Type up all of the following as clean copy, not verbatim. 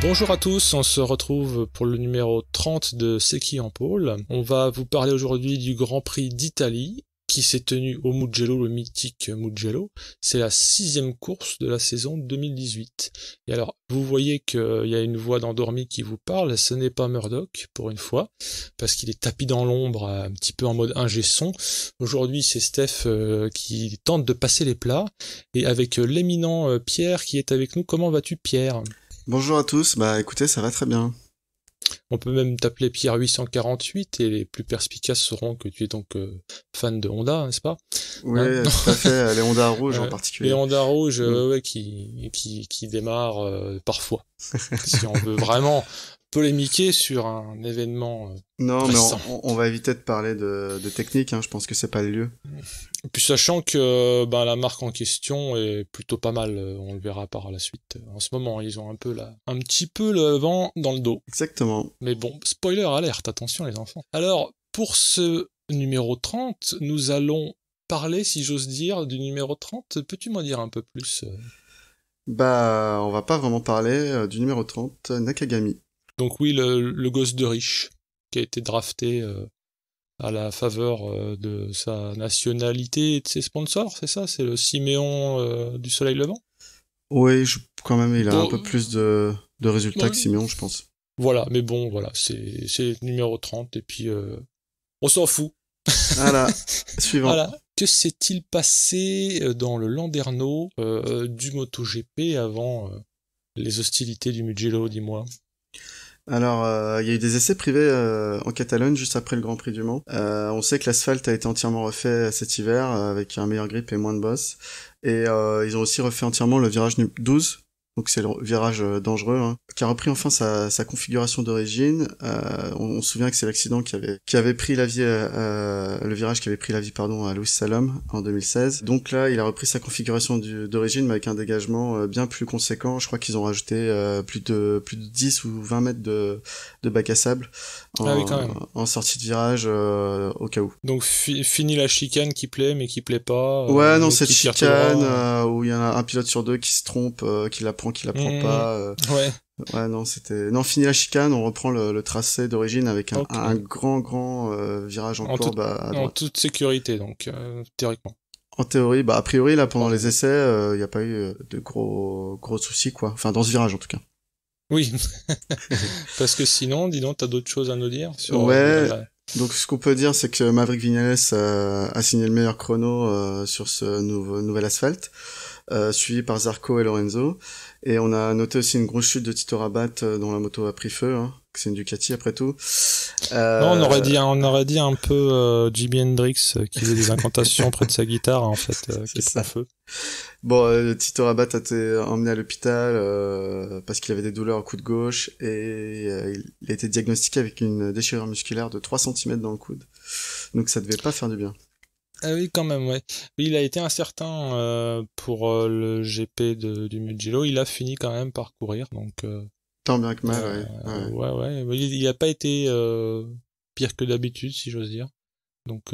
Bonjour à tous, on se retrouve pour le numéro 30 de C'est qui en pôle. On va vous parler aujourd'hui du Grand Prix d'Italie qui s'est tenu au Mugello, le mythique Mugello. C'est la 6e course de la saison 2018. Et alors, vous voyez qu'il y a une voix d'endormi qui vous parle, ce n'est pas Murdoch pour une fois, parce qu'il est tapis dans l'ombre, un petit peu en mode ingé son. Aujourd'hui, c'est Steph qui tente de passer les plats, et avec l'éminent Pierre qui est avec nous. Comment vas-tu, Pierre ? Bonjour à tous, bah écoutez, ça va très bien. On peut même t'appeler Pierre 848 et les plus perspicaces sauront que tu es donc fan de Honda, n'est-ce pas ? Oui, Hein ? tout à fait, les Honda rouges en Les particulier. Honda rouges ouais, qui démarrent parfois. Si on veut vraiment polémiquer sur un événement Non, mais récent. on va éviter de parler de technique, hein, je pense que c'est pas le lieu. Et puis sachant que la marque en question est plutôt pas mal, on le verra par la suite. En ce moment, ils ont un petit peu le vent dans le dos. Exactement. Mais bon, spoiler alerte, attention les enfants. Alors, pour ce numéro 30, nous allons parler, si j'ose dire, du numéro 30. Peux-tu m'en dire un peu plus ? Bah, on va pas vraiment parler du numéro 30, Nakagami. Donc oui, le gosse de riche, qui a été drafté à la faveur de sa nationalité et de ses sponsors, c'est ça ? C'est le Siméon du Soleil Levant ? Oui, quand même, il a un Bon, peu plus de résultats que Simeon, je pense. voilà, mais bon, voilà, c'est le numéro 30, et puis on s'en fout. Voilà, suivant. Voilà. Que s'est-il passé dans le Landerneau du MotoGP avant les hostilités du Mugello, dis-moi ? Alors, il y a eu des essais privés en Catalogne juste après le Grand Prix du Mans. On sait que l'asphalte a été entièrement refait cet hiver avec un meilleur grip et moins de bosses. Et ils ont aussi refait entièrement le virage 12, donc c'est le virage dangereux, hein, qui a repris enfin sa configuration d'origine. On se souvient que c'est l'accident qui avait pris la vie, le virage qui avait pris la vie à Louis Salom en 2016. Donc là, il a repris sa configuration d'origine, mais avec un dégagement bien plus conséquent. Je crois qu'ils ont rajouté plus de 10 ou 20 mètres de bac à sable Oui, quand même. en sortie de virage au cas où. Donc fini la chicane qui plaît mais qui plaît pas. Ouais, non, cette qui tire tout chicane droit. où il y en a un pilote sur deux qui se trompe, qui la prend pas. Ouais. Ouais, non, fini la chicane, on reprend le tracé d'origine avec Okay. un grand virage en courbe à droite. En toute sécurité, donc, théoriquement. En théorie, a priori, là, pendant les essais, il n'y a pas eu de gros soucis, quoi. Enfin, dans ce virage, en tout cas. Oui. Parce que sinon, dis donc, t'as d'autres choses à nous dire sur ouais. Donc, ce qu'on peut dire, c'est que Maverick Viñales a signé le meilleur chrono sur ce nouvel asphalte, suivi par Zarco et Lorenzo. Et on a noté aussi une grosse chute de Tito Rabat dont la moto a pris feu, hein, que c'est une Ducati après tout. Non, on aurait dit un peu Jimi Hendrix qui faisait des incantations près de sa guitare, en fait, qui prend feu. Bon, Tito Rabat a été emmené à l'hôpital parce qu'il avait des douleurs au coude gauche et il a été diagnostiqué avec une déchirure musculaire de 3 cm dans le coude. Donc ça devait pas faire du bien. Ah oui, quand même, ouais. Il a été incertain pour le GP du Mugello. Il a fini quand même par courir, donc... tant bien que mal, ouais. Ouais. Il a pas été pire que d'habitude, si j'ose dire. Donc,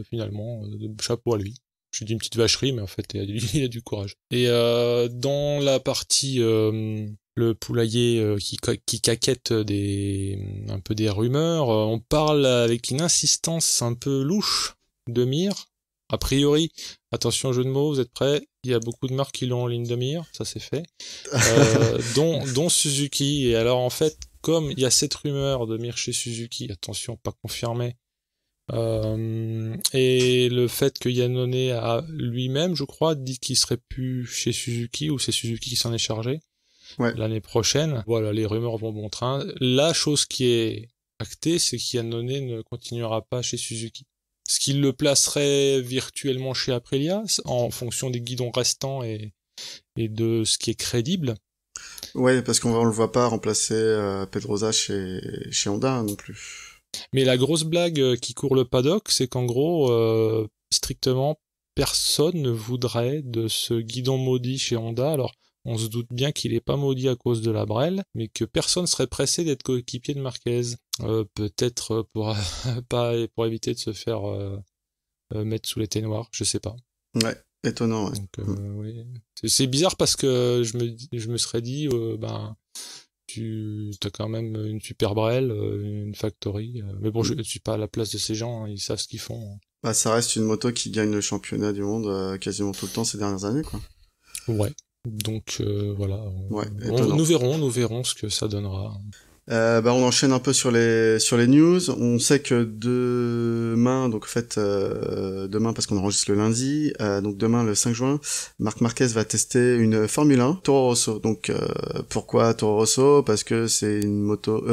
finalement, chapeau à lui. Je dis une petite vacherie, mais en fait, il a du courage. Et dans la partie... le poulailler qui caquette un peu des rumeurs, on parle avec une insistance un peu louche de mire. A priori, attention jeu de mots, vous êtes prêts ? Il y a beaucoup de marques qui l'ont en ligne de mire, ça c'est fait. Dont Suzuki. Et alors en fait, comme il y a cette rumeur de mire chez Suzuki, attention, pas confirmé, et le fait que Yannone a lui-même, je crois, dit qu'il serait plus chez Suzuki, ou c'est Suzuki qui s'en est chargé, l'année prochaine. Voilà, les rumeurs vont bon train. La chose qui est actée, c'est qu'Yannone ne continuera pas chez Suzuki. Ce qui le placerait virtuellement chez Aprilia, en fonction des guidons restants et de ce qui est crédible. Ouais, parce qu'on le voit pas remplacer Pedrosa chez Honda non plus. Mais la grosse blague qui court le paddock, c'est qu'en gros, strictement, personne ne voudrait de ce guidon maudit chez Honda. Alors, on se doute bien qu'il est pas maudit à cause de la Brelle, mais que personne serait pressé d'être coéquipier de Marquez. Peut-être pour éviter de se faire mettre sous les ténoirs, je sais pas. Ouais, étonnant. Ouais. Donc, oui. C'est bizarre parce que je me serais dit, tu as quand même une super brel, une factory. Mais bon, je suis pas à la place de ces gens, hein, ils savent ce qu'ils font. Bah, ça reste une moto qui gagne le championnat du monde quasiment tout le temps ces dernières années, quoi. Ouais. Donc voilà, Ouais, étonnant. nous verrons ce que ça donnera. Bah, on enchaîne un peu sur les news. On sait que demain, donc en fait demain parce qu'on enregistre le lundi, donc demain le 5 juin, Marc Marquez va tester une Formule 1 Toro Rosso. Donc pourquoi Toro Rosso? Parce que c'est une moto,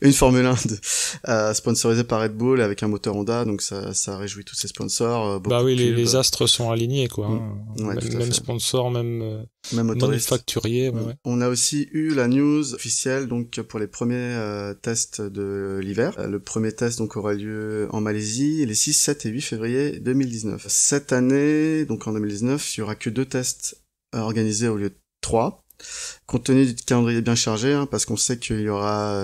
une Formule 1 sponsorisée par Red Bull avec un moteur Honda, donc ça réjouit tous ses sponsors. Beaucoup Bah oui, de pubs. les astres sont alignés, quoi. Hein. Ouais, tout à Même fait. sponsor, même Motoriste. manufacturier. Ouais. On a aussi eu la news officielle donc pour les premiers tests de l'hiver. Le premier test donc aura lieu en Malaisie les 6, 7 et 8 février 2019. Cette année, donc en 2019, il y aura que 2 tests organisés au lieu de 3. Compte tenu du calendrier bien chargé, hein, parce qu'on sait qu'il y aura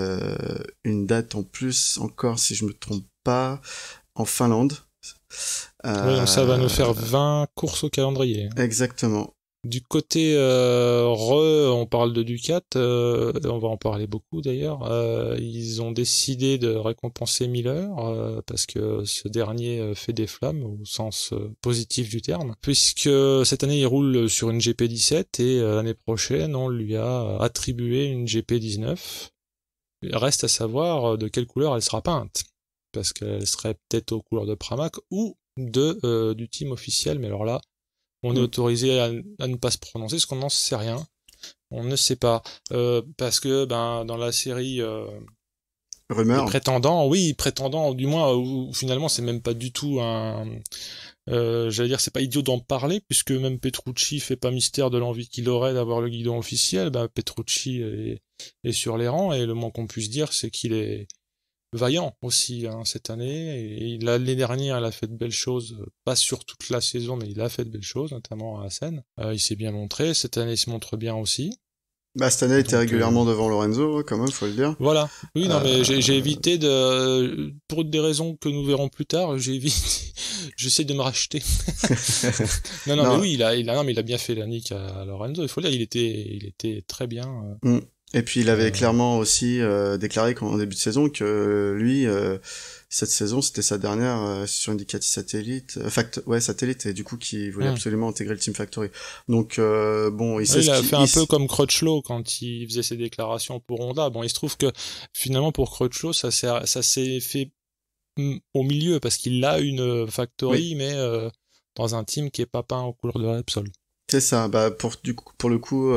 une date en plus encore, si je me trompe pas, en Finlande. Oui, donc ça va nous faire 20 courses au calendrier. Exactement. Du côté on parle de Ducat, on va en parler beaucoup d'ailleurs. Ils ont décidé de récompenser Miller parce que ce dernier fait des flammes au sens positif du terme, puisque cette année il roule sur une GP17 et l'année prochaine on lui a attribué une GP19. Il reste à savoir de quelle couleur elle sera peinte, parce qu'elle serait peut-être aux couleurs de Pramac ou du team officiel, mais alors là on est autorisé à ne pas se prononcer, parce qu'on n'en sait rien. On ne sait pas. Parce que dans la série Rumeur. prétendants, du moins, où finalement c'est même pas du tout un... j'allais dire, c'est pas idiot d'en parler, puisque même Petrucci fait pas mystère de l'envie qu'il aurait d'avoir le guidon officiel. Petrucci est sur les rangs, et le moins qu'on puisse dire, c'est qu'il est vaillant aussi cette année, et l'année dernière il a fait de belles choses, pas sur toute la saison, mais il a fait de belles choses, notamment à Assen. Il s'est bien montré, cette année il se montre bien aussi. Bah, cette année, il était régulièrement devant Lorenzo, quand même, faut le dire. Voilà. Oui, non, mais j'ai évité pour des raisons que nous verrons plus tard, j'essaie de me racheter. non, mais oui, mais il a bien fait la nique à Lorenzo, il faut le dire, il était très bien. Et puis il avait clairement aussi déclaré en début de saison que lui, cette saison, c'était sa dernière sur une Ducati Satellite, Satellite, et du coup qui voulait absolument intégrer le Team Factory. Donc bon, il a fait un peu comme Crutchlow quand il faisait ses déclarations pour Honda. Bon, il se trouve que finalement pour Crutchlow, ça s'est fait au milieu parce qu'il a une Factory, mais dans un team qui est pas peint aux couleurs de Repsol. C'est ça. Bah pour le coup,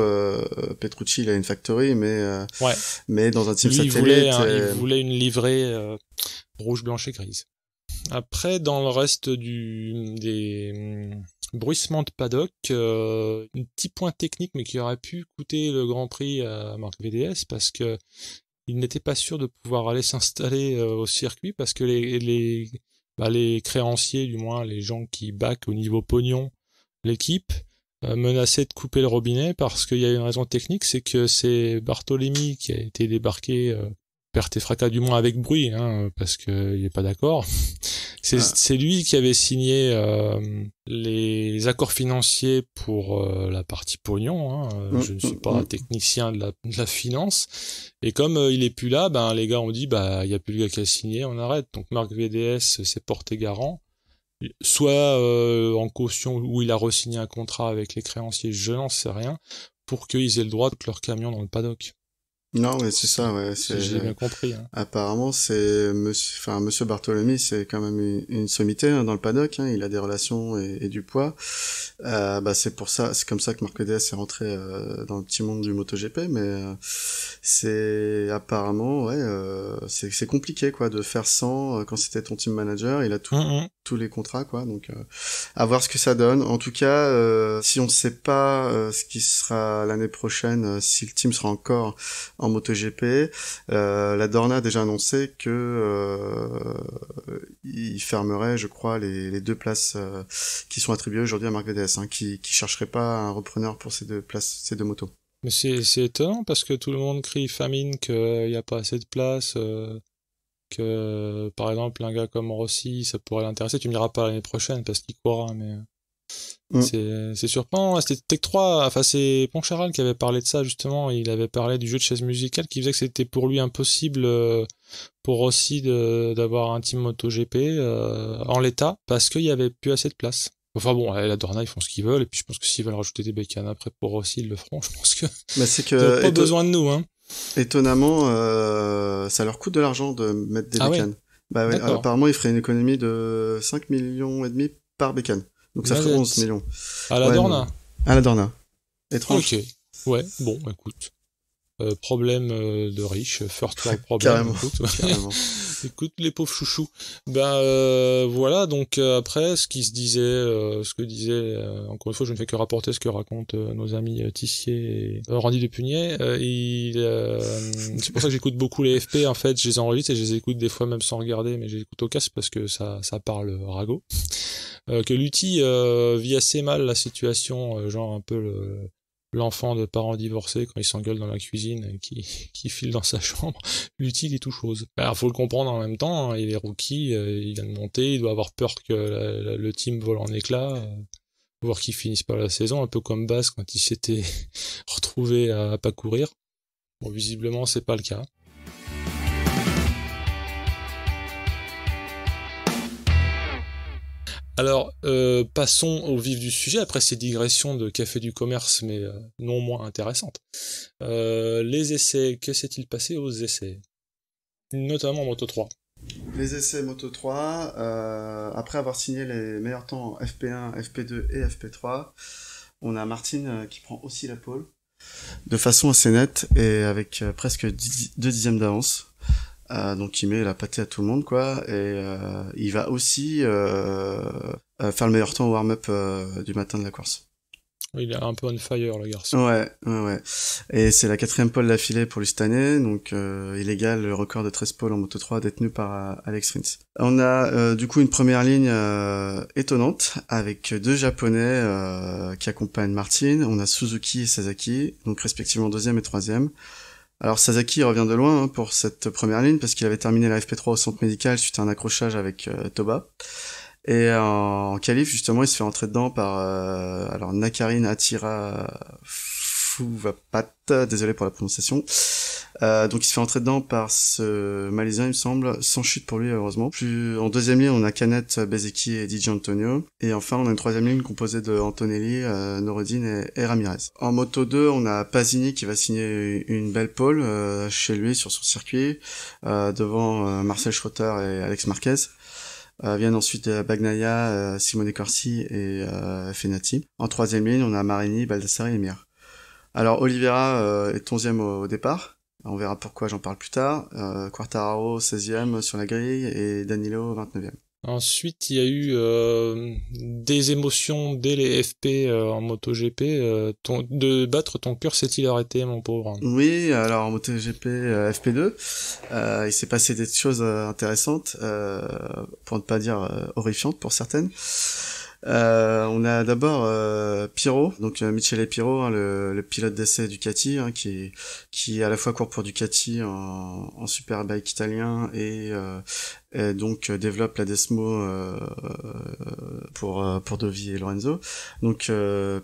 Petrucci il a une Factory, mais dans un team lui, satellite. Il voulait une livrée rouge, blanche et grise. Après, dans le reste des bruissements de paddock, un petit point technique, mais qui aurait pu coûter le Grand Prix à Marc VDS, parce que il n'était pas sûr de pouvoir aller s'installer au circuit, parce que les créanciers, du moins les gens qui backent au niveau pognon l'équipe, menacé de couper le robinet parce qu'il y a une raison technique, c'est que c'est Bartolomei qui a été débarqué perte et fracas, du moins avec bruit, parce qu'il est pas d'accord. C'est lui qui avait signé les accords financiers pour la partie pognon. Je ne suis pas un technicien de la finance. Et comme il est plus là, les gars ont dit il y a plus le gars qui a signé, on arrête. Donc Marc VDS s'est porté garant. Soit en caution où il a re-signé un contrat avec les créanciers, je n'en sais rien, pour qu'ils aient le droit de leur camion dans le paddock. Non, mais c'est ça, ouais. J'ai bien compris. Apparemment, Monsieur Bartolomei, c'est quand même une sommité dans le paddock. Il a des relations et du poids. C'est comme ça que Marc VDS est rentré dans le petit monde du MotoGP. Mais c'est apparemment, c'est compliqué quoi de faire sans quand c'était ton team manager. Il a tous les contrats quoi. Donc à voir ce que ça donne. En tout cas, si on ne sait pas ce qui sera l'année prochaine, si le team sera encore en MotoGP, la Dorna a déjà annoncé que il fermerait, je crois, les 2 places qui sont attribuées aujourd'hui à Marc VDS, qui chercherait pas un repreneur pour ces 2 places, ces 2 motos. Mais c'est étonnant parce que tout le monde crie famine, qu'il n'y a pas assez de place, que par exemple un gars comme Rossi, ça pourrait l'intéresser. Tu me diras pas l'année prochaine parce qu'il courra, mais C'est surprenant. C'était Tech 3, enfin c'est Poncharal qui avait parlé de ça justement. Il avait parlé du jeu de chaise musicale qui faisait que c'était pour lui impossible pour Rossi d'avoir un team MotoGP en l'état parce qu'il y avait plus assez de place. Enfin bon, la Dorna ils font ce qu'ils veulent et puis je pense que s'ils veulent rajouter des bécanes après pour Rossi ils le feront. Je pense que c'est ils n'ont que pas besoin de nous hein. Étonnamment, ça leur coûte de l'argent de mettre des bécanes. Ouais. Bah ouais, D'accord. apparemment, ils feraient une économie de 5 millions et demi par bécane. Donc ça ferait 11 millions. À la Ouais, Dorna. À la Dorna. Étrange. Ok. Ouais, bon, écoute. Problème de riches, first world problem. Carrément. Écoute, Carrément. écoute les pauvres chouchous. Ben voilà, donc après ce qui se disait, ce que disait, encore une fois, je ne fais que rapporter ce que racontent nos amis Tissier et Randy Depugnet. C'est pour ça que j'écoute beaucoup les FP. En fait, je les enregistre et je les écoute des fois même sans regarder, mais je les écoute au casque parce que ça parle ragot. Que Lutti vit assez mal la situation, genre un peu l'enfant de parents divorcés quand il s'engueule dans la cuisine et qui file dans sa chambre. Lutti il est tout chose. Alors faut le comprendre en même temps, hein, il est rookie, il vient de monter, il doit avoir peur que le team vole en éclats, voir qu'il finisse pas la saison, un peu comme Bass quand il s'était retrouvé à pas courir. Bon visiblement c'est pas le cas. Alors, passons au vif du sujet, après ces digressions de café du commerce, mais non moins intéressantes. Les essais, que s'est-il passé aux essais? Notamment en Moto 3. Les essais Moto 3, après avoir signé les meilleurs temps en FP1, FP2 et FP3, on a Martin qui prend aussi la pole, de façon assez nette et avec presque 2 dixièmes d'avance. Donc il met la pâtée à tout le monde quoi et il va aussi faire le meilleur temps au warm-up du matin de la course. Il est un peu on fire le garçon. Ouais. Et c'est la 4e pole d'affilée pour lui cette année, donc il égale le record de 13 poles en Moto 3 détenu par Alex Rins. On a du coup une première ligne étonnante avec 2 japonais qui accompagnent Martin. On a Suzuki et Sasaki, donc respectivement 2e et 3e. Alors Sasaki revient de loin pour cette première ligne parce qu'il avait terminé la FP3 au centre médical suite à un accrochage avec Toba. Et en qualif justement il se fait entrer dedans par alors Nakarin Atira Fuvapat, désolé pour la prononciation. Donc il se fait entrer dedans par ce Malaisien il me semble, sans chute pour lui heureusement. Puis en deuxième ligne on a Canet, Bezeki et DJ Antonio. Et enfin on a une troisième ligne composée de Antonelli, Norodine et Ramirez. En moto 2 on a Pasini qui va signer une belle pole chez lui sur son circuit devant Marcel Schroeter et Alex Marquez. Viennent ensuite Bagnaia, Simone Corsi et Fenati. En troisième ligne on a Marini, Baldassari et Mir. Alors Oliveira est 11e au départ, on verra pourquoi, j'en parle plus tard. Quartararo 16e sur la grille et Danilo 29e. Ensuite, il y a eu des émotions dès les FP en MotoGP. De battre ton cœur s'est-il arrêté, mon pauvre? Oui, alors en MotoGP FP2, il s'est passé des choses intéressantes, pour ne pas dire horrifiantes pour certaines. On a d'abord Pirro, donc Michele Pirro, hein, le pilote d'essai Ducati, hein, qui à la fois court pour Ducati en superbike italien et donc développe la Desmo pour Dovi et Lorenzo. Donc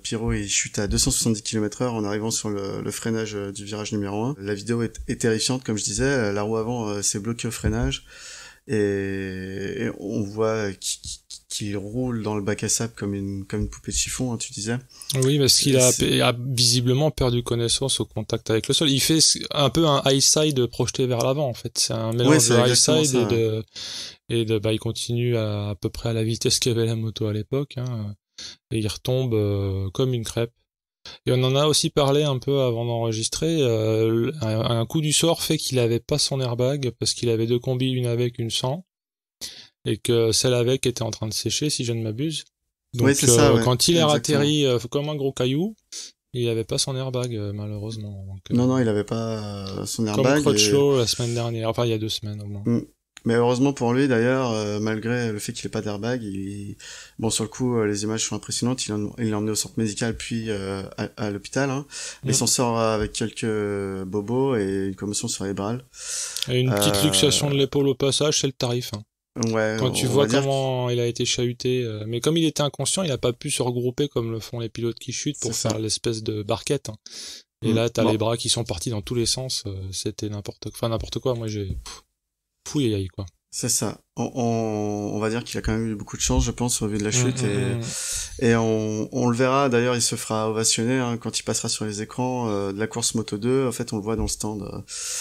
Pirro il chute à 270 km/h en arrivant sur le freinage du virage numéro 1. La vidéo est terrifiante, comme je disais, la roue avant s'est bloquée au freinage et on voit qu'il roule dans le bac à sable comme une poupée de chiffon, hein, tu disais. Oui, parce qu'il a visiblement perdu connaissance au contact avec le sol. Il fait un peu un high side projeté vers l'avant, en fait. C'est un mélange de high side bah, il continue à peu près à la vitesse qu'avait la moto à l'époque, hein, et il retombe comme une crêpe. Et on en a aussi parlé un peu avant d'enregistrer. Un coup du sort fait qu'il avait pas son airbag parce qu'il avait 2 combis, une avec, une sans, et que celle avec était en train de sécher, si je ne m'abuse. Donc oui, c'est ça, ouais. Quand il est atterri comme un gros caillou, il avait pas son airbag malheureusement. Donc, non, il avait pas son airbag. Comme Crutchlow la semaine dernière, enfin il y a 2 semaines au moins. Mais heureusement pour lui d'ailleurs, malgré le fait qu'il ait pas d'airbag, bon sur le coup les images sont impressionnantes. Il l'a emmené au centre médical puis à l'hôpital. Hein. Mais il s'en sort avec quelques bobos et une commotion cérébrale. Et une petite luxation de l'épaule au passage, c'est le tarif. Hein. Ouais, Quand tu on vois va dire que comment il a été chahuté, mais comme il était inconscient, il a pas pu se regrouper comme le font les pilotes qui chutent c'est pour faire ça. l'espèce de barquette, hein. Et là, t'as Bon, les bras qui sont partis dans tous les sens, c'était n'importe quoi. Moi, j'ai fouille aïe, quoi. c'est ça. On va dire qu'il a quand même eu beaucoup de chance, je pense, au vu de la Hum, chute. hum, hum. Et on le verra, d'ailleurs, il se fera ovationner hein, quand il passera sur les écrans de la course Moto 2. En fait, on le voit dans le stand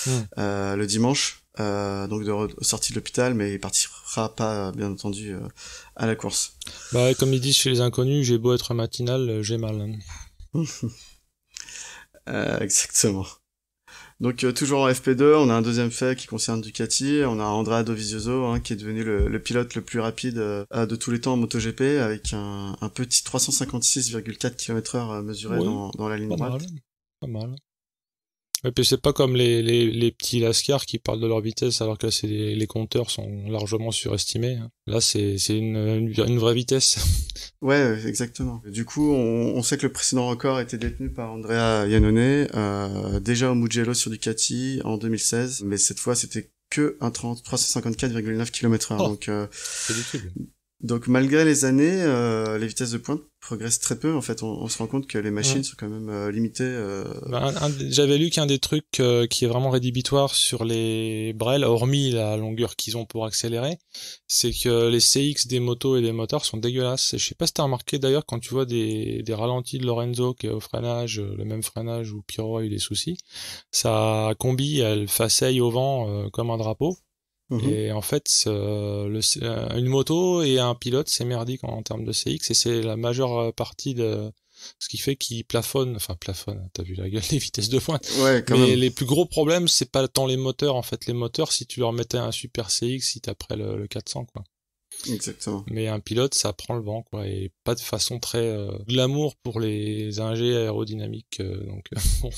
Hum. le dimanche, donc sortie de l'hôpital, mais il partira pas, bien entendu, à la course. Bah, comme ils disent chez les inconnus, j'ai beau être matinal, j'ai mal, hein. Exactement. Donc toujours en FP2, on a un deuxième fait qui concerne Ducati. On a Andrea Dovizioso hein, qui est devenu le pilote le plus rapide de tous les temps en MotoGP avec un petit 356,4 km/h mesuré Oui, dans la ligne pas droite. mal, pas mal. Et puis c'est pas comme les petits lascars qui parlent de leur vitesse alors que les compteurs sont largement surestimés, hein. Là, c'est une vraie vitesse. Ouais, exactement. Du coup, on sait que le précédent record était détenu par Andrea Iannone, déjà au Mugello sur Ducati en 2016, mais cette fois c'était que un 354,9 km/h. Oh, ridicule. Donc malgré les années, les vitesses de pointe progressent très peu. En fait, on se rend compte que les machines sont quand même limitées. Bah, j'avais lu qu'un des trucs qui est vraiment rédhibitoire sur les Brel, hormis la longueur qu'ils ont pour accélérer, c'est que les CX des motos et des moteurs sont dégueulasses. Et je sais pas si t'as remarqué d'ailleurs quand tu vois des ralentis de Lorenzo qui est au freinage, le même freinage où Pirro a eu des soucis, sa combi elle faceille au vent comme un drapeau. Mhm. Et en fait, une moto et un pilote, c'est merdique en termes de CX, et c'est la majeure partie de ce qui fait qu'ils plafonnent, enfin plafonnent, t'as vu la gueule, les vitesses de pointe. Ouais, quand Mais même. les plus gros problèmes, c'est pas tant les moteurs, en fait. Les moteurs, si tu leur mettais un super CX, si t'as le 400, quoi. Exactement. Mais un pilote, ça prend le vent, quoi, et pas de façon très glamour pour les ingés aérodynamiques, donc bon.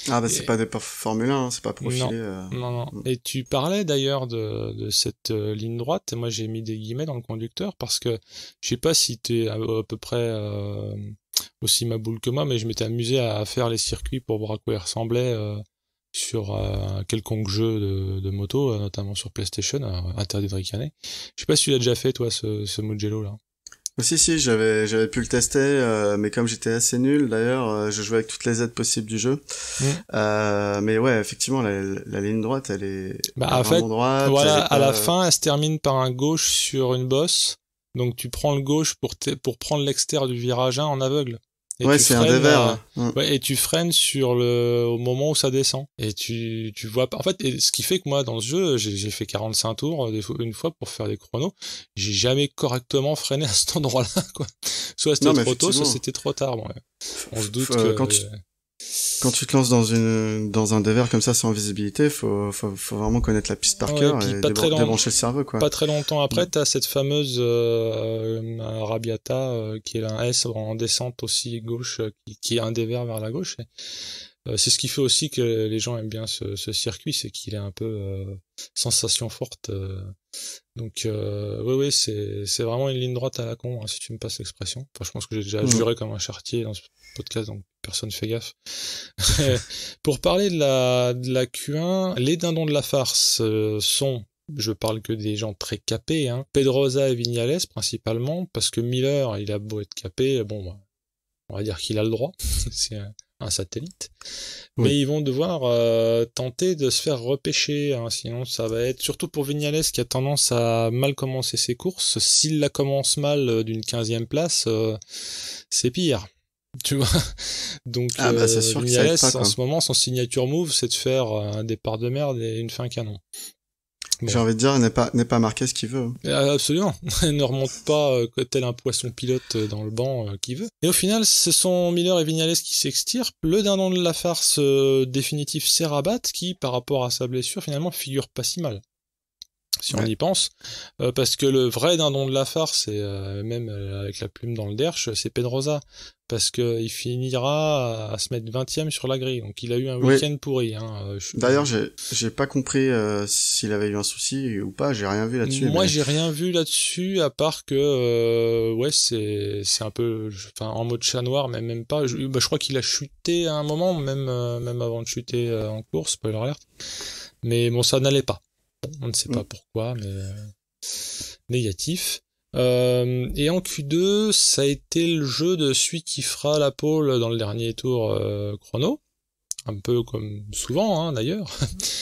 Ah bah c'est Et, pas des Formule 1, hein, c'est pas non, profilé. non. Et tu parlais d'ailleurs de cette ligne droite, et moi j'ai mis des guillemets dans le conducteur, parce que je sais pas si t'es à peu près aussi ma boule que moi, mais je m'étais amusé à faire les circuits pour voir à quoi ils ressemblaient sur un quelconque jeu de moto, notamment sur PlayStation, interdit de ricaner. Je sais pas si tu l'as déjà fait toi, ce Mugello là. Si, j'avais pu le tester, mais comme j'étais assez nul, d'ailleurs, je jouais avec toutes les aides possibles du jeu. Mm. Mais ouais, effectivement, la ligne droite, elle est Bah pas en fait, vraiment droite, elle voilà, est à la pas. fin, elle se termine par un gauche sur une bosse. Donc tu prends le gauche pour prendre l'extérieur du virage 1 en aveugle. Et Ouais, tu c'est un freines, dévers. ouais, et tu freines au moment où ça descend. Et tu vois pas. En fait, et ce qui fait que moi, dans ce jeu, j'ai fait 45 tours une fois pour faire des chronos. J'ai jamais correctement freiné à cet endroit-là, quoi. Soit Non, c'était mais trop tôt, soit effectivement, c'était trop tard. Ouais. On se doute quand que. quand tu te lances dans un dévers comme ça sans visibilité, faut vraiment connaître la piste par Ouais, et cœur puis et débrancher le cerveau, quoi. pas très longtemps Mm. après, t'as cette fameuse Arabiata qui est un S en descente aussi gauche, qui est un dévers vers la gauche. C'est ce qui fait aussi que les gens aiment bien ce circuit, c'est qu'il est un peu sensation forte. Donc oui, c'est vraiment une ligne droite à la con, hein, si tu me passes l'expression. Enfin, je pense que j'ai déjà Mm. juré comme un charretier dans ce podcast, donc personne fait gaffe. Pour parler de la Q1, les dindons de la farce sont, je parle que des gens très capés, hein, Pedrosa et Vignales principalement, parce que Miller, il a beau être capé, bon, bah, on va dire qu'il a le droit, c'est un satellite. Mais Oui. ils vont devoir tenter de se faire repêcher, hein, sinon ça va être, surtout pour Vignales qui a tendance à mal commencer ses courses, s'il la commence mal d'une 15e place, c'est pire. Tu vois, donc Ah bah c'est sûr que ça Vignales aide pas, en quoi. ce moment son signature move c'est de faire un départ de merde et une fin canon. J'ai Bon, envie de dire, n'est pas marqué ce qu'il veut. Hein. absolument, ne remonte pas tel un poisson pilote dans le banc qui veut. Et au final, ce sont Miller et Vignales qui s'extirpent. Le dindon de la farce définitif, c'est Rabat qui, par rapport à sa blessure, finalement figure pas si mal. Si on Ouais. y pense, parce que le vrai dindon de la farce, et même avec la plume dans le derche, c'est Pedrosa, parce que il finira à se mettre 20e sur la grille, donc il a eu un Oui. week-end pourri. Hein, D'ailleurs, j'ai pas compris s'il avait eu un souci ou pas. J'ai rien vu là-dessus, Moi, mais j'ai rien vu là-dessus, à part que, ouais, c'est un peu, enfin, en mode chat noir, mais même pas. Je crois qu'il a chuté à un moment, même avant de chuter en course, spoiler alert. Mais bon, ça n'allait pas. On ne sait pas mm. pourquoi, mais. négatif. Et en Q2, ça a été le jeu de celui qui fera la pole dans le dernier tour chrono. Un peu comme souvent, hein, d'ailleurs.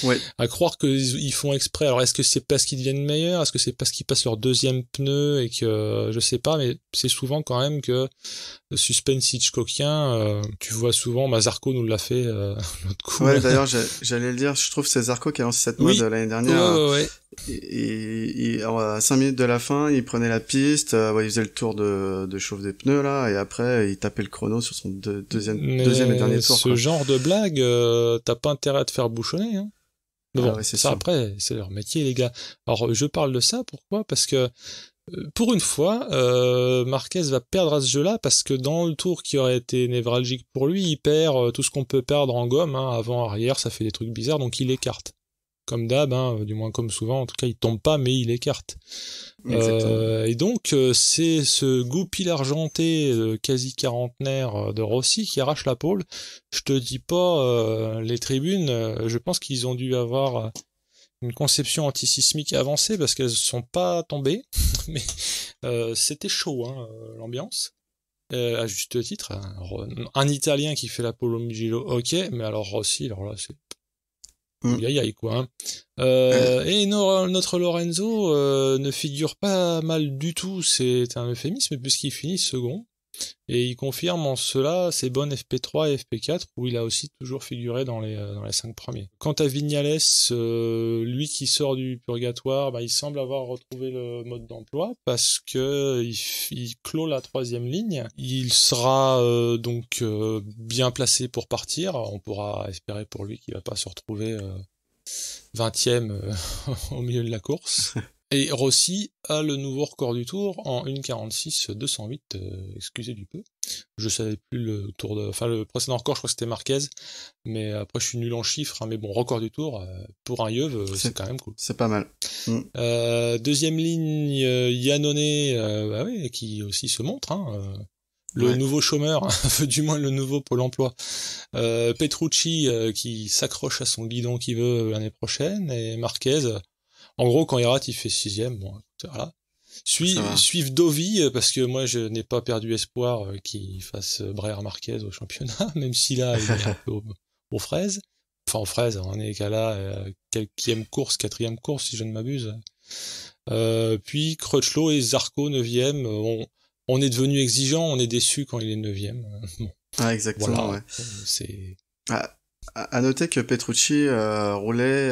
Ouais. À croire qu'ils font exprès. Alors, est-ce que c'est parce qu'ils deviennent meilleurs? Est-ce que c'est parce qu'ils passent leur deuxième pneu et que, je sais pas, mais c'est souvent quand même que le suspense Hitchcockien, tu vois souvent, Zarco nous l'a fait, l'autre coup. Ouais, d'ailleurs, j'allais le dire, je trouve que c'est Zarco qui a lancé cette mode l'année dernière. Ouais. À 5 minutes de la fin, il prenait la piste, il faisait le tour de chauffe des pneus, là, et après, il tapait le chrono sur son deuxième et dernier tour. Ce genre de blague, t'as pas intérêt à te faire bouchonner, hein. Mais bon, ça sûr. Après, c'est leur métier, les gars. Alors, je parle de ça, pourquoi? Parce que, pour une fois, Marquez va perdre à ce jeu-là, parce que dans le tour qui aurait été névralgique pour lui, il perd tout ce qu'on peut perdre en gomme, hein, avant, arrière, ça fait des trucs bizarres, donc il écarte. Comme d'hab, hein, du moins comme souvent, en tout cas il tombe pas mais il écarte. Et donc c'est ce goupil argenté quasi quarantenaire de Rossi qui arrache la pole. Je te dis pas, les tribunes, je pense qu'ils ont dû avoir une conception antisismique avancée parce qu'elles sont pas tombées, mais c'était chaud, hein, l'ambiance. À juste titre, un Italien qui fait la pole au Mugello, ok, mais alors Rossi, alors là c'est aïe quoi. Hein. Et notre Lorenzo ne figure pas mal du tout, c'est un euphémisme puisqu'il finit second. Et il confirme en cela ses bonnes FP3 et FP4 où il a aussi toujours figuré dans les 5 premiers. Quant à Vignales, lui qui sort du purgatoire, il semble avoir retrouvé le mode d'emploi parce que il clôt la 3e ligne. Il sera donc bien placé pour partir. On pourra espérer pour lui qu'il va pas se retrouver 20e au milieu de la course. Et Rossi a le nouveau record du tour en 1:46.208, excusez du peu. Je savais plus le précédent record, je crois que c'était Marquez, mais après je suis nul en chiffres, hein, mais bon, record du tour, pour un Yeuve, c'est quand même cool. C'est pas mal. Deuxième ligne, Iannone, qui aussi se montre, hein, le nouveau chômeur, du moins le nouveau Pôle emploi. Petrucci, qui s'accroche à son guidon qu'il veut l'année prochaine, et Marquez, en gros, quand il rate, il fait 6e. Bon, voilà. Suivre Dovi, parce que moi, je n'ai pas perdu espoir qu'il fasse Brera Marquez au championnat, même si là, il est un peu aux fraises. Enfin, aux fraises, on est qu'à là, 4e course, si je ne m'abuse. Puis Crutchlow et Zarco, 9e. On est devenu exigeant, on est déçu quand il est 9e. Bon. Ah, exactement, voilà, ouais. C'est... À noter que Petrucci roulait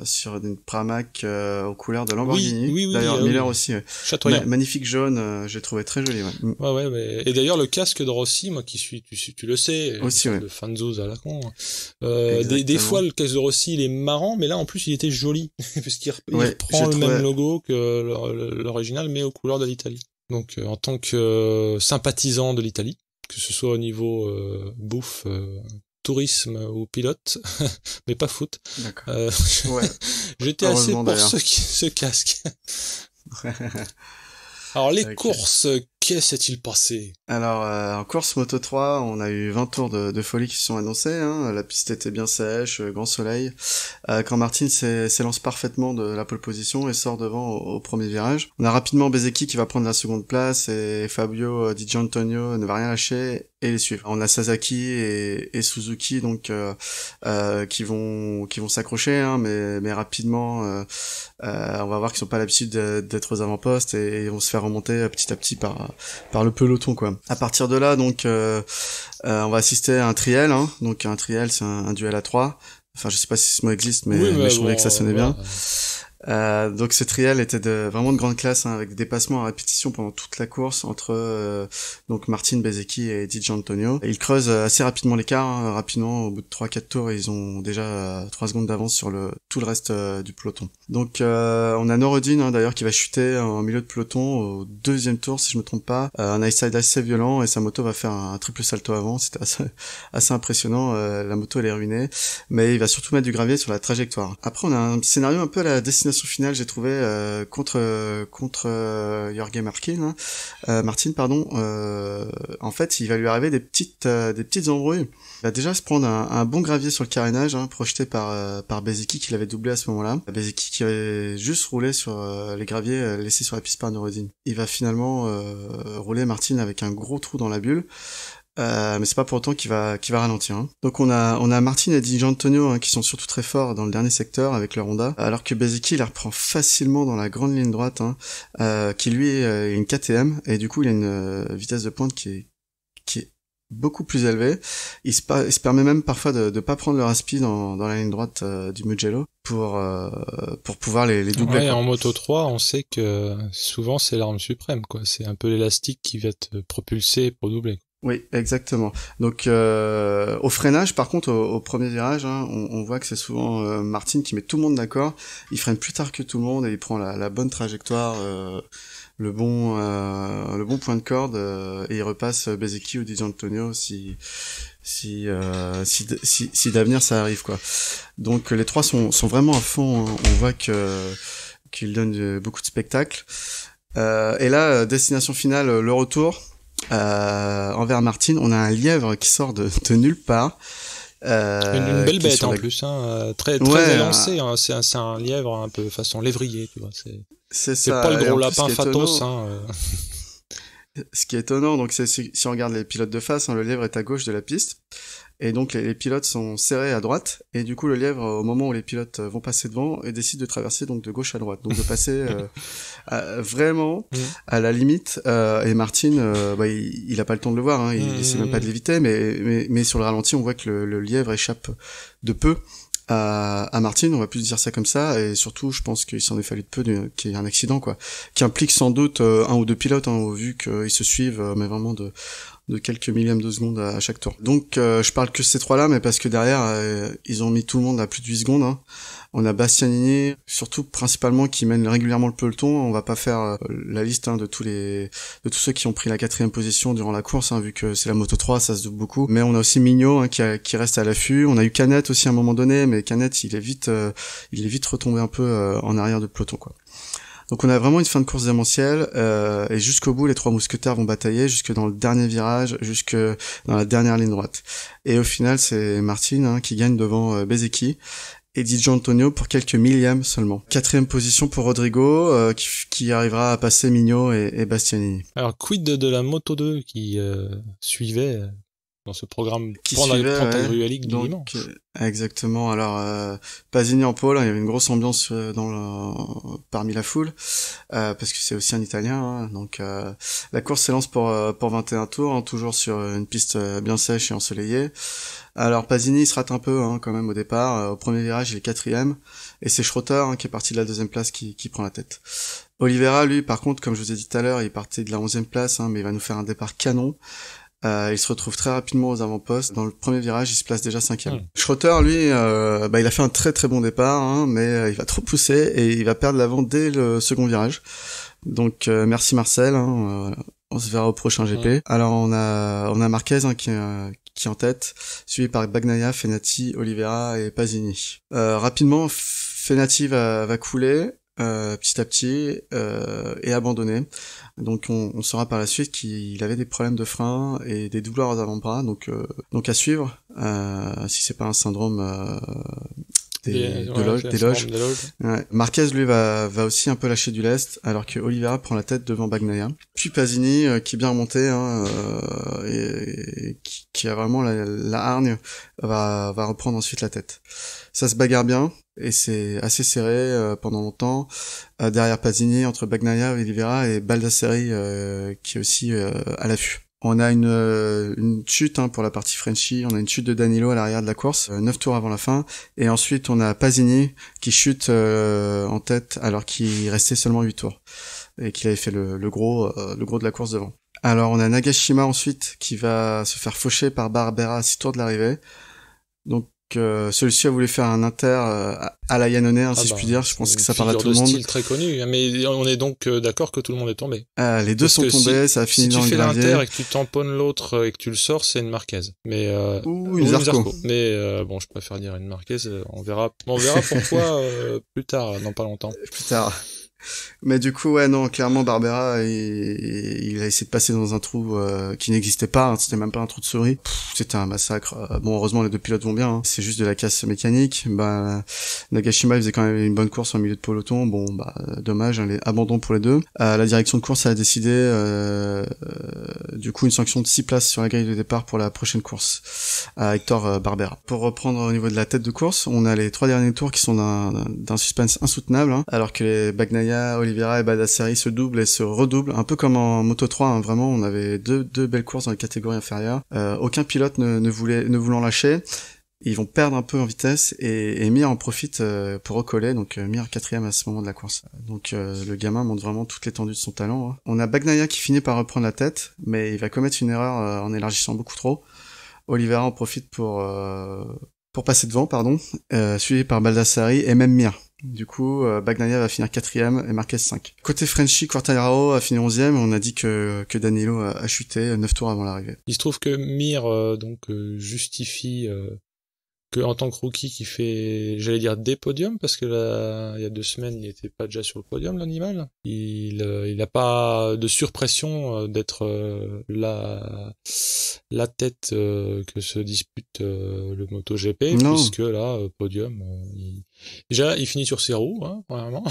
sur une Pramac aux couleurs de Lamborghini. Oui, d'ailleurs, Miller aussi. Chatoyant. Magnifique jaune, j'ai trouvé très joli. Ouais. Ouais. Et d'ailleurs, le casque de Rossi, moi qui suis, tu le sais, aussi, de fanzose à la con. Des fois, le casque de Rossi, il est marrant, mais là, en plus, il était joli, puisqu'il reprend le même logo que l'original, mais aux couleurs de l'Italie. Donc, en tant que sympathisant de l'Italie, que ce soit au niveau bouffe, tourisme ou pilote, mais pas foot. J'étais assez pour ce casque. Alors les courses, qu'est-ce s'est-il passé? Alors en course Moto 3, on a eu 20 tours de folie qui se sont annoncés, hein. La piste était bien sèche, grand soleil. Quand Martin s'élance parfaitement de la pole position et sort devant au premier virage. On a rapidement Bezzecchi qui va prendre la seconde place et Fabio Di Gianantonio ne va rien lâcher et les suivre. On a Sasaki et Suzuki donc qui vont s'accrocher, hein, mais rapidement on va voir qu'ils sont pas l'habitude d'être aux avant-postes et ils vont se faire remonter petit à petit par le peloton quoi. À partir de là donc on va assister à un triel, hein. Donc un triel c'est un duel à 3. Enfin je sais pas si ce mot existe mais je trouvais que ça sonnait bien. Donc ce trial était vraiment de grande classe, hein, avec des dépassements à répétition pendant toute la course entre donc Martin, Bezzecchi et Di Gianantonio. Ils creusent assez rapidement l'écart, hein, rapidement au bout de 3-4 tours ils ont déjà 3 secondes d'avance sur tout le reste du peloton. Donc on a Norodin, hein, d'ailleurs qui va chuter en milieu de peloton au 2e tour si je me trompe pas, un high side assez violent et sa moto va faire un triple salto avant, c'était assez impressionnant, la moto elle est ruinée mais il va surtout mettre du gravier sur la trajectoire. Après on a un scénario un peu à la Destination destination finale, j'ai trouvé contre Jorge Martin, Martin, pardon. En fait, il va lui arriver des petites embrouilles. Il va déjà se prendre un bon gravier sur le carénage, projeté par Bezzecchi qui l'avait doublé à ce moment-là. Bezzecchi qui avait juste roulé sur les graviers laissés sur la piste par Noureddin. Il va finalement rouler Martin avec un gros trou dans la bulle. Mais c'est pas pour autant qu'il va ralentir. Donc on a Martin et Di Giannantonio qui sont surtout très forts dans le dernier secteur avec leur Honda, alors que Bezzecchi il la reprend facilement dans la grande ligne droite, qui lui est une KTM et du coup il a une vitesse de pointe qui est beaucoup plus élevée. Il se permet même parfois de pas prendre le raspi dans la ligne droite du Mugello pour pouvoir les doubler. Ouais, en Moto 3, on sait que souvent c'est l'arme suprême, quoi. C'est un peu l'élastique qui va te propulser pour doubler. Oui, exactement. Donc au freinage, par contre, au premier virage, on voit que c'est souvent Martin qui met tout le monde d'accord. Il freine plus tard que tout le monde et il prend la bonne trajectoire, le bon point de corde et il repasse Bezzecchi ou Di Giannantonio si d'avenir ça arrive, quoi. Donc les trois sont vraiment à fond. On voit qu'ils donnent beaucoup de spectacle. Et là, destination finale, le retour. Envers Martin, on a un lièvre qui sort de nulle part. Une belle bête en plus, très élancé. C'est un lièvre un peu façon lévrier, tu vois. C'est pas le gros lapin Fatos. Ce qui est étonnant, donc si on regarde les pilotes de face, le lièvre est à gauche de la piste. Et donc les pilotes sont serrés à droite, et du coup le lièvre, au moment où les pilotes vont passer devant, et décide de traverser donc de gauche à droite, donc de passer vraiment à la limite. Et Martin, il a pas le temps de le voir, il essaie même pas de l'éviter, mais sur le ralenti, on voit que le lièvre échappe de peu à Martin, on va plus dire ça comme ça, et surtout je pense qu'il s'en est fallu de peu qu'il y ait un accident, quoi, qui implique sans doute un ou deux pilotes, vu qu'ils se suivent, mais vraiment de quelques millièmes de seconde à chaque tour. Donc je parle que ces trois-là, mais parce que derrière ils ont mis tout le monde à plus de 8 secondes. On a Bastianini, surtout principalement, qui mène régulièrement le peloton. On va pas faire la liste de tous ceux qui ont pris la 4e position durant la course, vu que c'est la Moto 3, ça se double beaucoup. Mais on a aussi Mignot qui reste à l'affût. On a eu Canet aussi à un moment donné, mais Canet il est vite retombé un peu en arrière de peloton, quoi. Donc on a vraiment une fin de course démentielle, et jusqu'au bout les trois mousquetaires vont batailler, jusque dans le dernier virage, jusque dans la dernière ligne droite. Et au final c'est Martin qui gagne devant Bezzecchi et Di Giannantonio pour quelques millièmes seulement. 4e position pour Rodrigo, qui arrivera à passer Mignot et Bastianini. Alors quid de la Moto 2 qui suivait dans ce programme Ligue du dimanche. Exactement. Alors Pasini en pôle, il y avait une grosse ambiance parmi la foule, parce que c'est aussi un Italien. Donc la course s'élance pour 21 tours, toujours sur une piste bien sèche et ensoleillée. Alors Pasini il se rate un peu quand même au départ. Au premier virage il est 4e et c'est Schroeter qui est parti de la 2e place qui prend la tête. Oliveira lui par contre, comme je vous ai dit tout à l'heure, il partait de la 11e place, mais il va nous faire un départ canon. Il se retrouve très rapidement aux avant-postes. Dans le premier virage, il se place déjà 5e. Schroeter, lui, il a fait un très très bon départ, mais il va trop pousser et il va perdre l'avant dès le second virage. Donc merci Marcel, on se verra au prochain GP. Alors on a Marquez qui est en tête, suivi par Bagnaia, Fenati, Oliveira et Pasini. Rapidement, Fenati va couler. Petit à petit et abandonné. Donc on saura par la suite qu'il avait des problèmes de frein et des douleurs aux avant-bras, donc à suivre si c'est pas un syndrome des loges. Ouais. Marquez lui va aussi un peu lâcher du lest, alors que Oliveira prend la tête devant Bagnaia. Puis Pasini qui est bien remonté et qui a vraiment la hargne va reprendre ensuite la tête. Ça se bagarre bien et c'est assez serré pendant longtemps. Derrière Pasini, entre Bagnaia, Oliveira et Baldassari qui est aussi à l'affût. On a une chute pour la partie Frenchy, on a une chute de Danilo à l'arrière de la course, 9 tours avant la fin, et ensuite on a Pasini qui chute en tête alors qu'il restait seulement 8 tours, et qu'il avait fait le gros de la course devant. Alors on a Nagashima ensuite qui va se faire faucher par Barbera à 6 tours de l'arrivée. Donc que celui-ci a voulu faire un inter à la Yannone, hein, si je puis dire. Je pense que ça parle à tout le monde. C'est une figure de style très connue, mais on est donc d'accord que tout le monde est tombé. Les deux sont tombés, ça a fini dans le gravier. Si tu fais l'inter et que tu tamponnes l'autre et que tu le sors, c'est une Marquez. Mais ou une Zarco. Mais bon, je préfère dire une Marquez. On verra pourquoi plus tard, dans pas longtemps. Plus tard. Mais du coup, ouais, non, clairement, Barbera, il a essayé de passer dans un trou qui n'existait pas, hein, c'était même pas un trou de souris. C'était un massacre. Bon, heureusement, les deux pilotes vont bien, hein. C'est juste de la casse mécanique. Bah, Nagashima, il faisait quand même une bonne course en milieu de peloton. Bon, bah, dommage, hein, les abandons pour les deux. La direction de course a décidé, du coup, une sanction de 6 places sur la grille de départ pour la prochaine course à Hector Barbera. Pour reprendre au niveau de la tête de course, on a les 3 derniers tours qui sont d'un suspense insoutenable, hein, alors que les Bagnaia, Oliveira et Baldassari se doublent et se redoublent, un peu comme en Moto3, hein, vraiment, on avait deux belles courses dans les catégories inférieures. Aucun pilote ne voulant lâcher. Ils vont perdre un peu en vitesse et Mir en profite pour recoller, donc Mir 4ème à ce moment de la course. Donc le gamin montre vraiment toute l'étendue de son talent, hein. On a Bagnaia qui finit par reprendre la tête, mais il va commettre une erreur en élargissant beaucoup trop. Oliveira en profite pour passer devant, suivi par Baldassari et même Mir. Du coup, Bagnaia va finir 4ème et Marquez 5. Côté Frenchy, Quartararo a fini 11ème, on a dit que Danilo a chuté 9 tours avant l'arrivée. Il se trouve que Mir justifie que en tant que rookie qui fait, j'allais dire des podiums, parce que là, il y a 2 semaines, il n'était pas déjà sur le podium, l'animal. Il a pas de surpression d'être la tête que se dispute le MotoGP, puisque là, podium, il finit sur ses roues, hein, vraiment.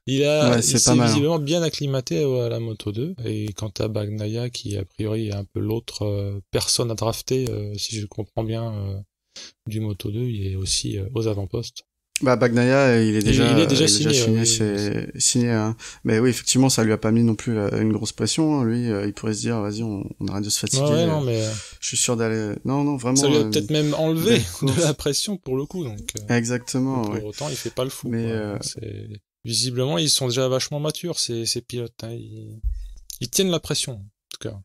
il s'est visiblement bien acclimaté à la Moto2. Et quant à Bagnaia, qui a priori est un peu l'autre personne à drafter, si je comprends bien, du Moto2, il est aussi aux avant-postes. Bah Bagnaia, il est déjà signé, hein. Mais oui, effectivement, ça lui a pas mis non plus une grosse pression, hein. Lui, il pourrait se dire, vas-y, on arrête de se fatiguer. Ouais, non, mais je suis sûr d'aller. Non, vraiment. Ça lui a peut-être même enlevé de la pression pour le coup, donc. Exactement. Donc, pour autant, il fait pas le fou. Mais visiblement, ils sont déjà vachement matures ces pilotes, hein. Ils tiennent la pression, en tout cas.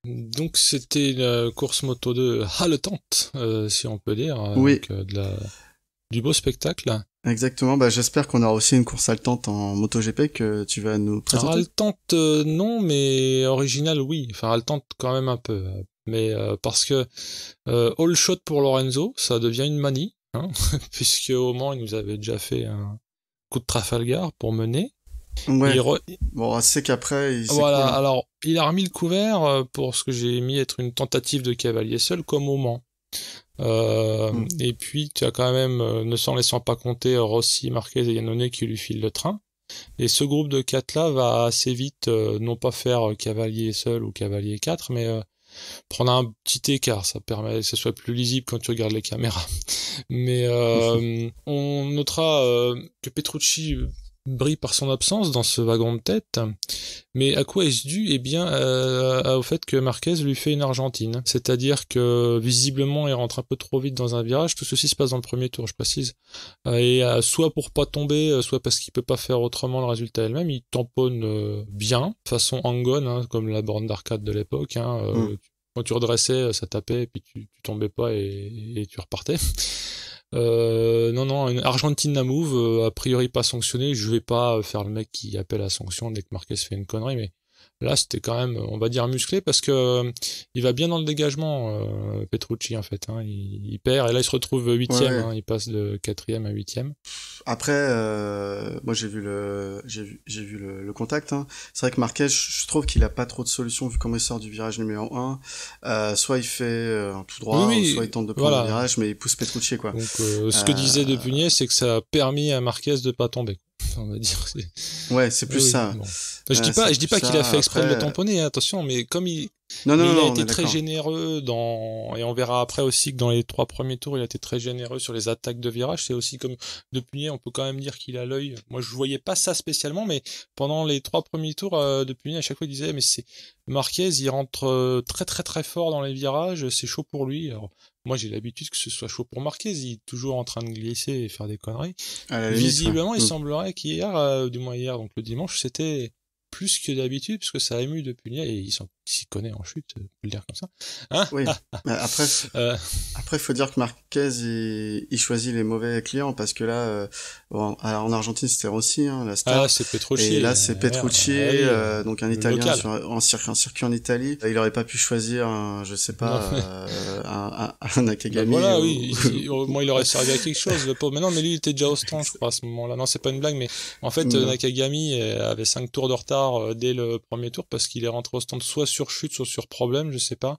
Donc c'était une course Moto2 haletante, si on peut dire, oui. Avec du beau spectacle. Exactement, bah j'espère qu'on aura aussi une course haletante en MotoGP que tu vas nous présenter. Alors, haletante non, mais originale oui, enfin haletante quand même un peu, mais parce que all shot pour Lorenzo, ça devient une manie, hein, puisque au Mans il nous avait déjà fait un coup de Trafalgar pour mener. Ouais. Bon, c'est qu'après, voilà. Cool. Alors, il a remis le couvert pour ce que j'ai mis être une tentative de cavalier seul, comme au Mans. Et puis, tu as quand même, ne s'en laissant pas compter, Rossi, Marquez et Iannone qui lui filent le train. Et ce groupe de 4 là va assez vite, non pas faire cavalier seul ou cavalier 4, mais prendre un petit écart. Ça permet que ce soit plus lisible quand tu regardes les caméras. Mais on notera que Petrucci brille par son absence dans ce wagon de tête, mais à quoi est-ce dû? Eh bien, au fait que Marquez lui fait une Argentine, c'est-à-dire que visiblement il rentre un peu trop vite dans un virage. Tout ceci se passe dans le premier tour, je précise, et soit pour pas tomber, soit parce qu'il peut pas faire autrement le résultat elle-même, il tamponne bien, façon Angon, hein, comme la borne d'arcade de l'époque, hein, quand tu redressais, ça tapait, et puis tu tombais pas et tu repartais. Non, une Argentine à move, a priori pas sanctionné. Je vais pas faire le mec qui appelle à sanction dès que Marquez fait une connerie, mais là c'était quand même, on va dire, musclé, parce que il va bien dans le dégagement, Petrucci en fait, hein, il perd, et là il se retrouve 8ème, ouais. Hein, il passe de 4ème à 8ème. Après, moi j'ai vu le contact, hein. C'est vrai que Marquez, je trouve qu'il a pas trop de solutions vu comment il sort du virage numéro 1. Soit il fait un tout droit, oui, soit il tente de prendre le virage, mais il pousse Petrucci, quoi. Donc ce que disait Depugnet, c'est que ça a permis à Marquez de pas tomber, on va dire. Ouais, c'est plus ça. Bon. Enfin, je dis pas qu'il a fait exprès de le tamponner, hein, attention, mais comme il a été très généreux et on verra après aussi que dans les 3 premiers tours, il a été très généreux sur les attaques de virage. C'est aussi comme Depugnet, on peut quand même dire qu'il a l'œil. Moi, je voyais pas ça spécialement, mais pendant les 3 premiers tours, Depugnet à chaque fois il disait, mais c'est Marquez, il rentre très très très fort dans les virages, c'est chaud pour lui. Alors, moi, j'ai l'habitude que ce soit chaud pour Marquez, il est toujours en train de glisser et faire des conneries. Visiblement, il semblerait qu'hier, du moins hier, donc le dimanche, c'était plus que d'habitude, parce que ça a ému depuis hier, et il s'y connaît en chute, on peut le dire comme ça. Hein? Oui. Mais après, il faut dire que Marquez, il choisit les mauvais clients, parce que là, en Argentine, c'était Rossi, hein, la star. C'est Petrucci. Et là, c'est Petrucci, donc un Italien local. en circuit en Italie. Il aurait pas pu choisir, je sais pas, un Nakagami. Voilà, oui. Au moins, il aurait servi à quelque chose, le pauvre. Mais non, mais lui, il était déjà au stand, je crois, à ce moment-là. Non, c'est pas une blague, mais en fait, Nakagami avait 5 tours de retard dès le premier tour, parce qu'il est rentré au stand soit sur chute, soit sur problème, je sais pas.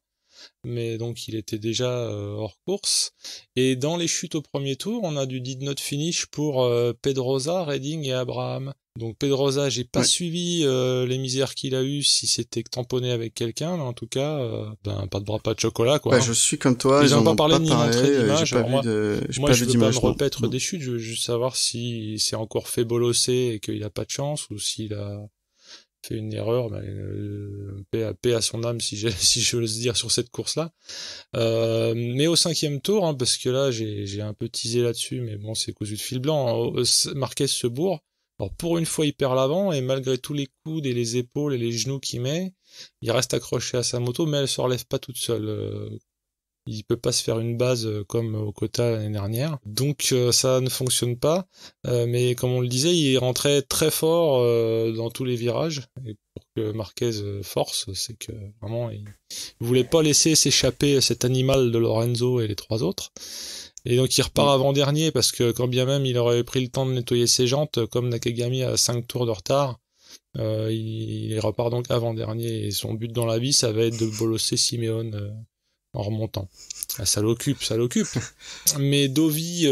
Mais donc il était déjà hors course. Et dans les chutes au premier tour, on a du did not finish pour Pedrosa, Redding et Abraham. Donc Pedrosa, j'ai pas suivi les misères qu'il a eu, si c'était tamponné avec quelqu'un, mais en tout cas, pas de bras, pas de chocolat, quoi. Bah, je suis comme toi, ils en ont pas ont parlé pas ni parlé, montré d'image. j'ai pas moi, je veux pas me repaître des chutes, je veux juste savoir si c'est encore fait bolosser et qu'il a pas de chance, ou s'il a fait une erreur, paix à son âme, si j'ose dire, sur cette course-là. Mais au 5e tour, hein, parce que là, j'ai un peu teasé là-dessus, mais bon, c'est cousu de fil blanc, hein, Marquez se bourre. Alors, pour une fois, il perd l'avant, et malgré tous les coudes et les épaules et les genoux qu'il met, il reste accroché à sa moto, mais elle se relève pas toute seule. Il peut pas se faire une base comme au quota l'année dernière. Donc ça ne fonctionne pas. Mais comme on le disait, il rentrait très fort dans tous les virages. Et pour que Marquez force, c'est que vraiment il voulait pas laisser s'échapper cet animal de Lorenzo et les 3 autres. Et donc il repart avant-dernier, parce que quand bien même il aurait pris le temps de nettoyer ses jantes, comme Nakagami a 5 tours de retard, il repart donc avant-dernier. Et son but dans la vie, ça va être de bolosser Simeone en remontant. Ça l'occupe. Mais Dovi,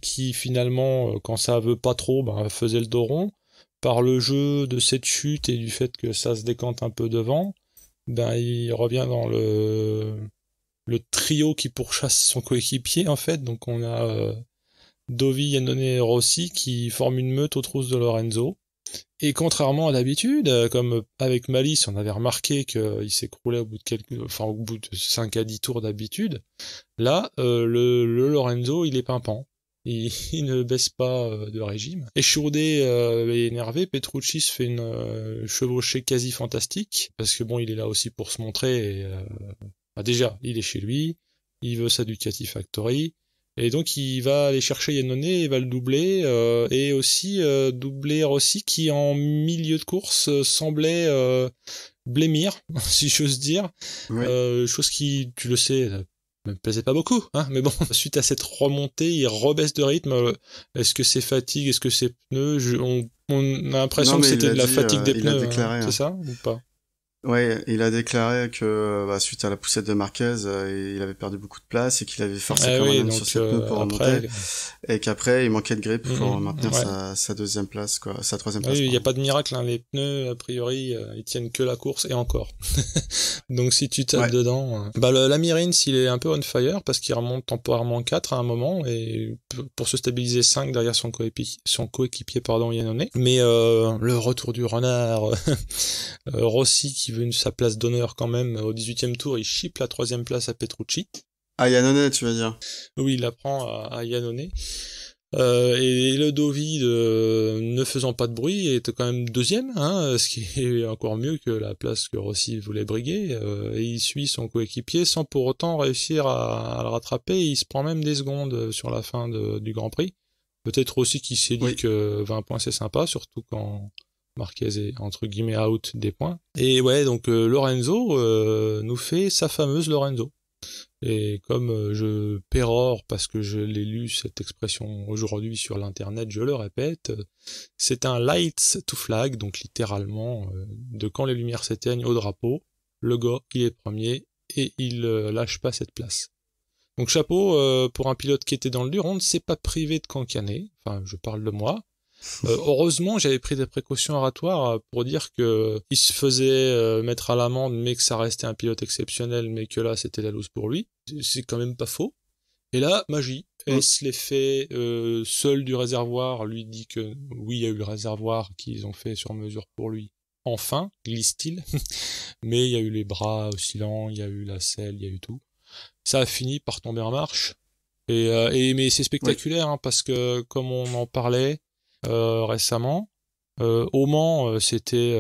qui finalement, quand ça veut pas trop, faisait le dos rond, par le jeu de cette chute et du fait que ça se décante un peu devant, il revient dans le trio qui pourchasse son coéquipier, en fait. Donc on a Dovi, Iannone et Rossi qui forment une meute aux trousses de Lorenzo. Et contrairement à d'habitude, comme avec Malice, on avait remarqué qu'il s'écroulait au bout de 5 à 10 tours d'habitude, là, le Lorenzo, il est pimpant. Il ne baisse pas de régime. Échaudé et énervé, Petrucci se fait une chevauchée quasi fantastique, parce que bon, il est là aussi pour se montrer. Et, déjà, il est chez lui, il veut sa Ducati Factory, et donc il va aller chercher Iannone et va le doubler, et aussi doubler Rossi, qui en milieu de course semblait blêmir, si j'ose dire. Chose qui, tu le sais, me plaisait pas beaucoup, hein, mais bon, suite à cette remontée, il rebaisse de rythme. Est-ce que c'est fatigue, est-ce que c'est pneus? On a l'impression que c'était de la fatigue des pneus, c'est ça ou pas? Ouais, il a déclaré que suite à la poussette de Marquez, il avait perdu beaucoup de place et qu'il avait forcé comme un homme sur ses pneus pour remonter, et qu'après il manquait de grip pour maintenir sa deuxième place, quoi, sa troisième place. Il n'y a pas de miracle, hein, les pneus a priori ils tiennent que la course et encore. Donc si tu tapes dedans, la Mirins, il est un peu on fire parce qu'il remonte temporairement 4 à un moment, et pour se stabiliser 5 derrière son coéquipier Iannone. Mais le retour du renard, Rossi qui veut sa place d'honneur quand même, au 18e tour, il chipe la 3e place à Petrucci. À Iannone, tu veux dire? Oui, il la prend à Iannone. Et le Dovi, ne faisant pas de bruit, était quand même 2e, hein, ce qui est encore mieux que la place que Rossi voulait briguer, et il suit son coéquipier sans pour autant réussir à le rattraper. Il se prend même des secondes sur la fin du Grand Prix. Peut-être aussi qu'il s'est dit que 20 points c'est sympa, surtout quand Marquez est entre guillemets out des points. Et donc Lorenzo nous fait sa fameuse Lorenzo. Et comme je pérore parce que je l'ai lu cette expression aujourd'hui sur l'internet, je le répète, c'est un lights to flag, donc littéralement de quand les lumières s'éteignent au drapeau, le gars il est premier et il lâche pas cette place. Donc chapeau pour un pilote qui était dans le dur, on ne s'est pas privé de cancaner, enfin je parle de moi. Heureusement, j'avais pris des précautions oratoires pour dire que il se faisait mettre à l'amende, mais que ça restait un pilote exceptionnel, mais que là c'était la loose pour lui. C'est quand même pas faux. Et là, magie. Est-ce l'effet seul du réservoir lui dit que oui, il y a eu le réservoir qu'ils ont fait sur mesure pour lui. Enfin, glisse-t-il. Mais il y a eu les bras oscillants, il y a eu la selle, il y a eu tout. Ça a fini par tomber en marche. Mais c'est spectaculaire, hein, parce que comme on en parlait récemment, Au Mans, c'était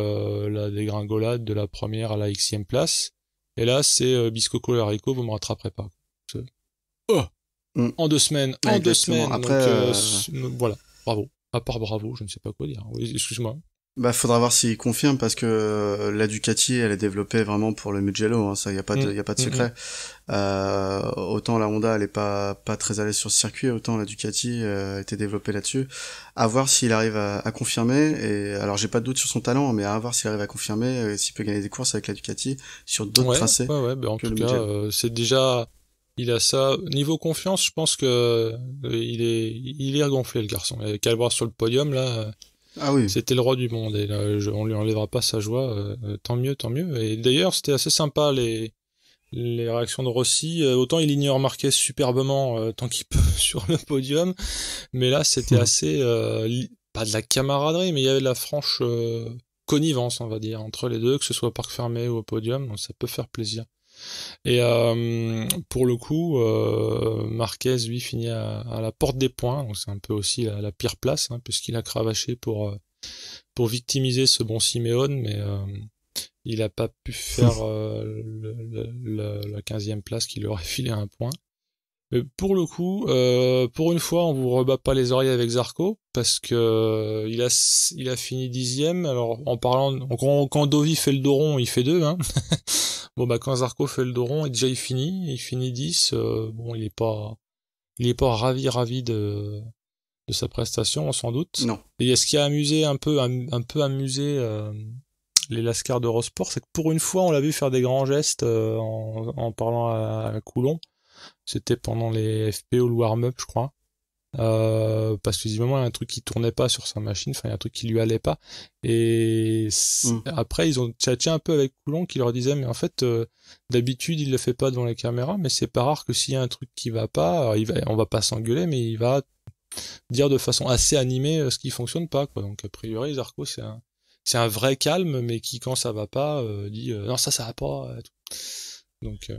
la dégringolade de la première à la Xème place. Et là, c'est Biscoco et Haricot, vous me rattraperez pas. Oh Mm. En 2 semaines, Ouais, exactement. Après, Donc voilà, bravo. À part bravo, je ne sais pas quoi dire. Oui, excuse-moi. bah, faudra voir s'ils confirment parce que la Ducati, elle est développée vraiment pour le Mugello, hein, ça, y a pas de, Mm, y a pas de mm, mm. secret. Autant la Honda, elle est pas très à l'aise sur ce circuit, autant la Ducati a été développée là-dessus. À voir s'il arrive à confirmer. Et alors, j'ai pas de doute sur son talent, mais à voir s'il arrive à confirmer, s'il peut gagner des courses avec la Ducati sur d'autres Ouais, tracés ouais, ben en que tout le cas, Mugello. c'est déjà, il a ça. Niveau confiance, je pense que il est regonflé le garçon. Il avait qu'à le voir sur le podium là, Ah oui. c'était le roi du monde et là, on lui enlèvera pas sa joie. Tant mieux, tant mieux. Et d'ailleurs, c'était assez sympa les réactions de Rossi. Autant il ignore Marquez superbement tant qu'il peut sur le podium, mais là c'était assez pas de la camaraderie, mais il y avait de la franche connivence, on va dire, entre les deux, que ce soit au parc fermé ou au podium. Donc ça peut faire plaisir. Et pour le coup, Marquez, lui, finit à la porte des points, donc c'est un peu aussi la pire place, hein, puisqu'il a cravaché pour victimiser ce bon Simeone, mais il a pas pu faire la 15e place qui lui aurait filé un point. Mais pour le coup, pour une fois, on vous rebat pas les oreilles avec Zarco, parce que il a fini 10e. Alors, en parlant, quand Dovi fait le dos rond, il fait 2, hein. Bon, bah, quand Zarco fait le dos rond, et déjà il finit 10, bon, il est pas ravi de sa prestation, sans doute. Non. Et ce qui a amusé un peu amusé, les Lascars d'Eurosport, c'est que pour une fois, on l'a vu faire des grands gestes, en parlant à Coulon. C'était pendant les FPO, le warm-up, je crois. Parce que visiblement, il y a un truc qui tournait pas sur sa machine, enfin, il y a un truc qui lui allait pas. Et après, ils ont tchatché un peu avec Coulon qui leur disait, mais en fait, d'habitude, il le fait pas devant les caméras, mais c'est pas rare que s'il y a un truc qui va pas, on va pas s'engueuler, mais il va dire de façon assez animée ce qui fonctionne pas, quoi. Donc, a priori, Zarco, c'est un vrai calme, mais qui, quand ça va pas, dit, non, ça va pas. Donc,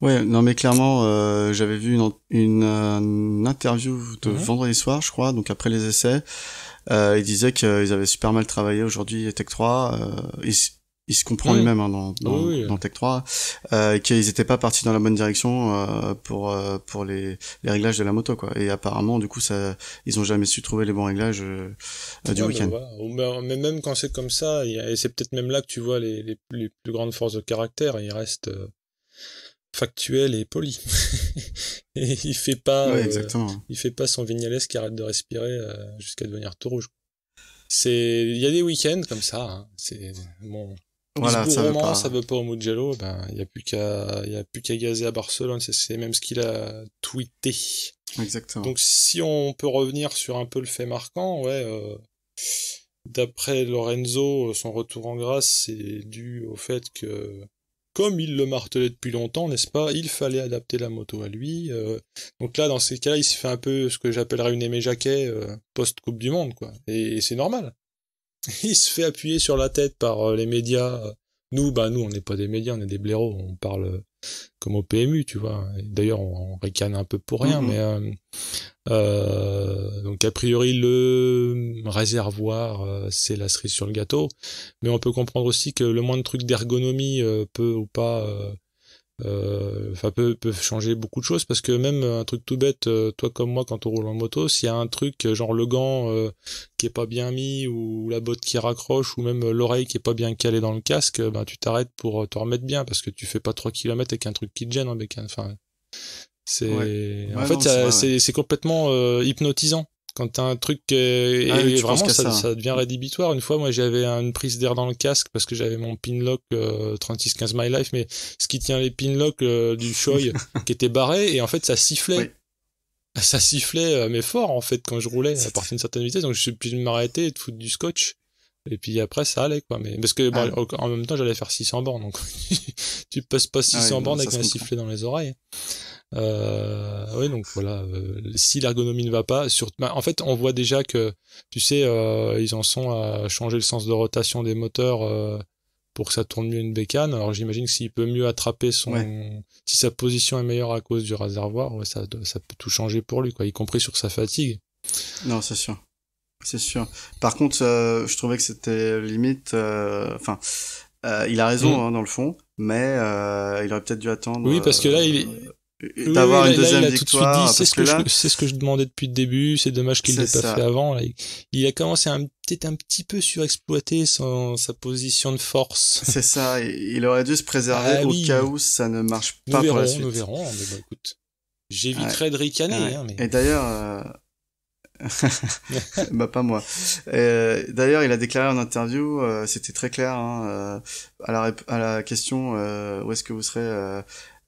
Ouais, non mais clairement, j'avais vu une interview de vendredi soir, je crois, donc après les essais. Il disait qu'ils avaient super mal travaillé aujourd'hui Tech 3. Il se comprend lui-même hein, oui. dans Tech 3, qu'ils étaient pas partis dans la bonne direction pour les réglages de la moto quoi. Et apparemment du coup ça ils ont jamais su trouver les bons réglages du week-end. Voilà. Mais même quand c'est comme ça, et c'est peut-être même là que tu vois les plus grandes forces de caractère, il reste factuel et poli. Et Ouais, exactement. il fait pas son Vignales qui arrête de respirer jusqu'à devenir tout rouge. Il y a des week-ends comme ça, hein. C'est bon. Voilà, Ça veut pas au Mugello, ben, il y a plus qu'à gazer à Barcelone, c'est même ce qu'il a tweeté. Exactement. Donc, si on peut revenir sur un peu le fait marquant, ouais, d'après Lorenzo, son retour en grâce, c'est dû au fait que, comme il le martelait depuis longtemps, n'est-ce pas, il fallait adapter la moto à lui. Donc là, dans ces cas-là, il se fait un peu ce que j'appellerais une Aimé Jacquet post-Coupe du Monde, quoi. Et c'est normal. Il se fait appuyer sur la tête par les médias. Nous, on n'est pas des médias, on est des blaireaux. On parle comme au PMU, tu vois. Et d'ailleurs, on ricane un peu pour rien, mais donc a priori le réservoir c'est la cerise sur le gâteau, mais on peut comprendre aussi que le moindre truc d'ergonomie peut ou pas peut changer beaucoup de choses, parce que même un truc tout bête, toi comme moi quand on roule en moto, s'il y a un truc genre le gant qui est pas bien mis, ou la botte qui raccroche, ou même l'oreille qui est pas bien calée dans le casque, ben tu t'arrêtes pour te remettre bien, parce que tu fais pas 3 km avec un truc qui te gêne en bécane. Enfin, en fait, c'est complètement hypnotisant. Quand t'as un truc et vraiment ça devient rédhibitoire. Une fois, moi, j'avais une prise d'air dans le casque parce que j'avais mon pinlock 3615 My Life, mais ce qui tient les pinlocks du Shoei qui était barré, et en fait, ça sifflait. Oui. Ça sifflait, mais fort, en fait, quand je roulais à partir d'une certaine vitesse. Donc, je suis obligé de m'arrêter et de foutre du scotch. Et puis après, ça allait, quoi. Mais parce que en même temps, j'allais faire 600 bornes. Donc, tu passes pas 600 bornes avec un sifflet dans les oreilles. Oui, donc voilà, si l'ergonomie ne va pas, en fait, on voit déjà que, tu sais, ils en sont à changer le sens de rotation des moteurs pour que ça tourne mieux une bécane. Alors j'imagine que s'il peut mieux attraper si sa position est meilleure à cause du réservoir, ça peut tout changer pour lui, quoi, y compris sur sa fatigue. Non, c'est sûr. c'est sûr. Par contre, je trouvais que c'était limite. Enfin, il a raison Mm. hein, dans le fond, mais il aurait peut-être dû attendre Oui, parce que là, oui, oui, d'avoir une là, il deuxième a tout de suite dit, victoire, parce que là, c'est ce que je demandais depuis le début, c'est dommage qu'il c'est l'ait pas fait ça. avant. Là, il a commencé à peut-être un petit peu surexploiter sa position de force. C'est ça, il aurait dû se préserver Ah au cas oui, où ça ne marche pas pour la nous suite. verrons, mais bon, écoute, Ouais, j'éviterai de ricaner, ouais. hein, mais... Et d'ailleurs, bah pas moi. D'ailleurs, il a déclaré en interview, c'était très clair, hein, à la question où est-ce que vous serez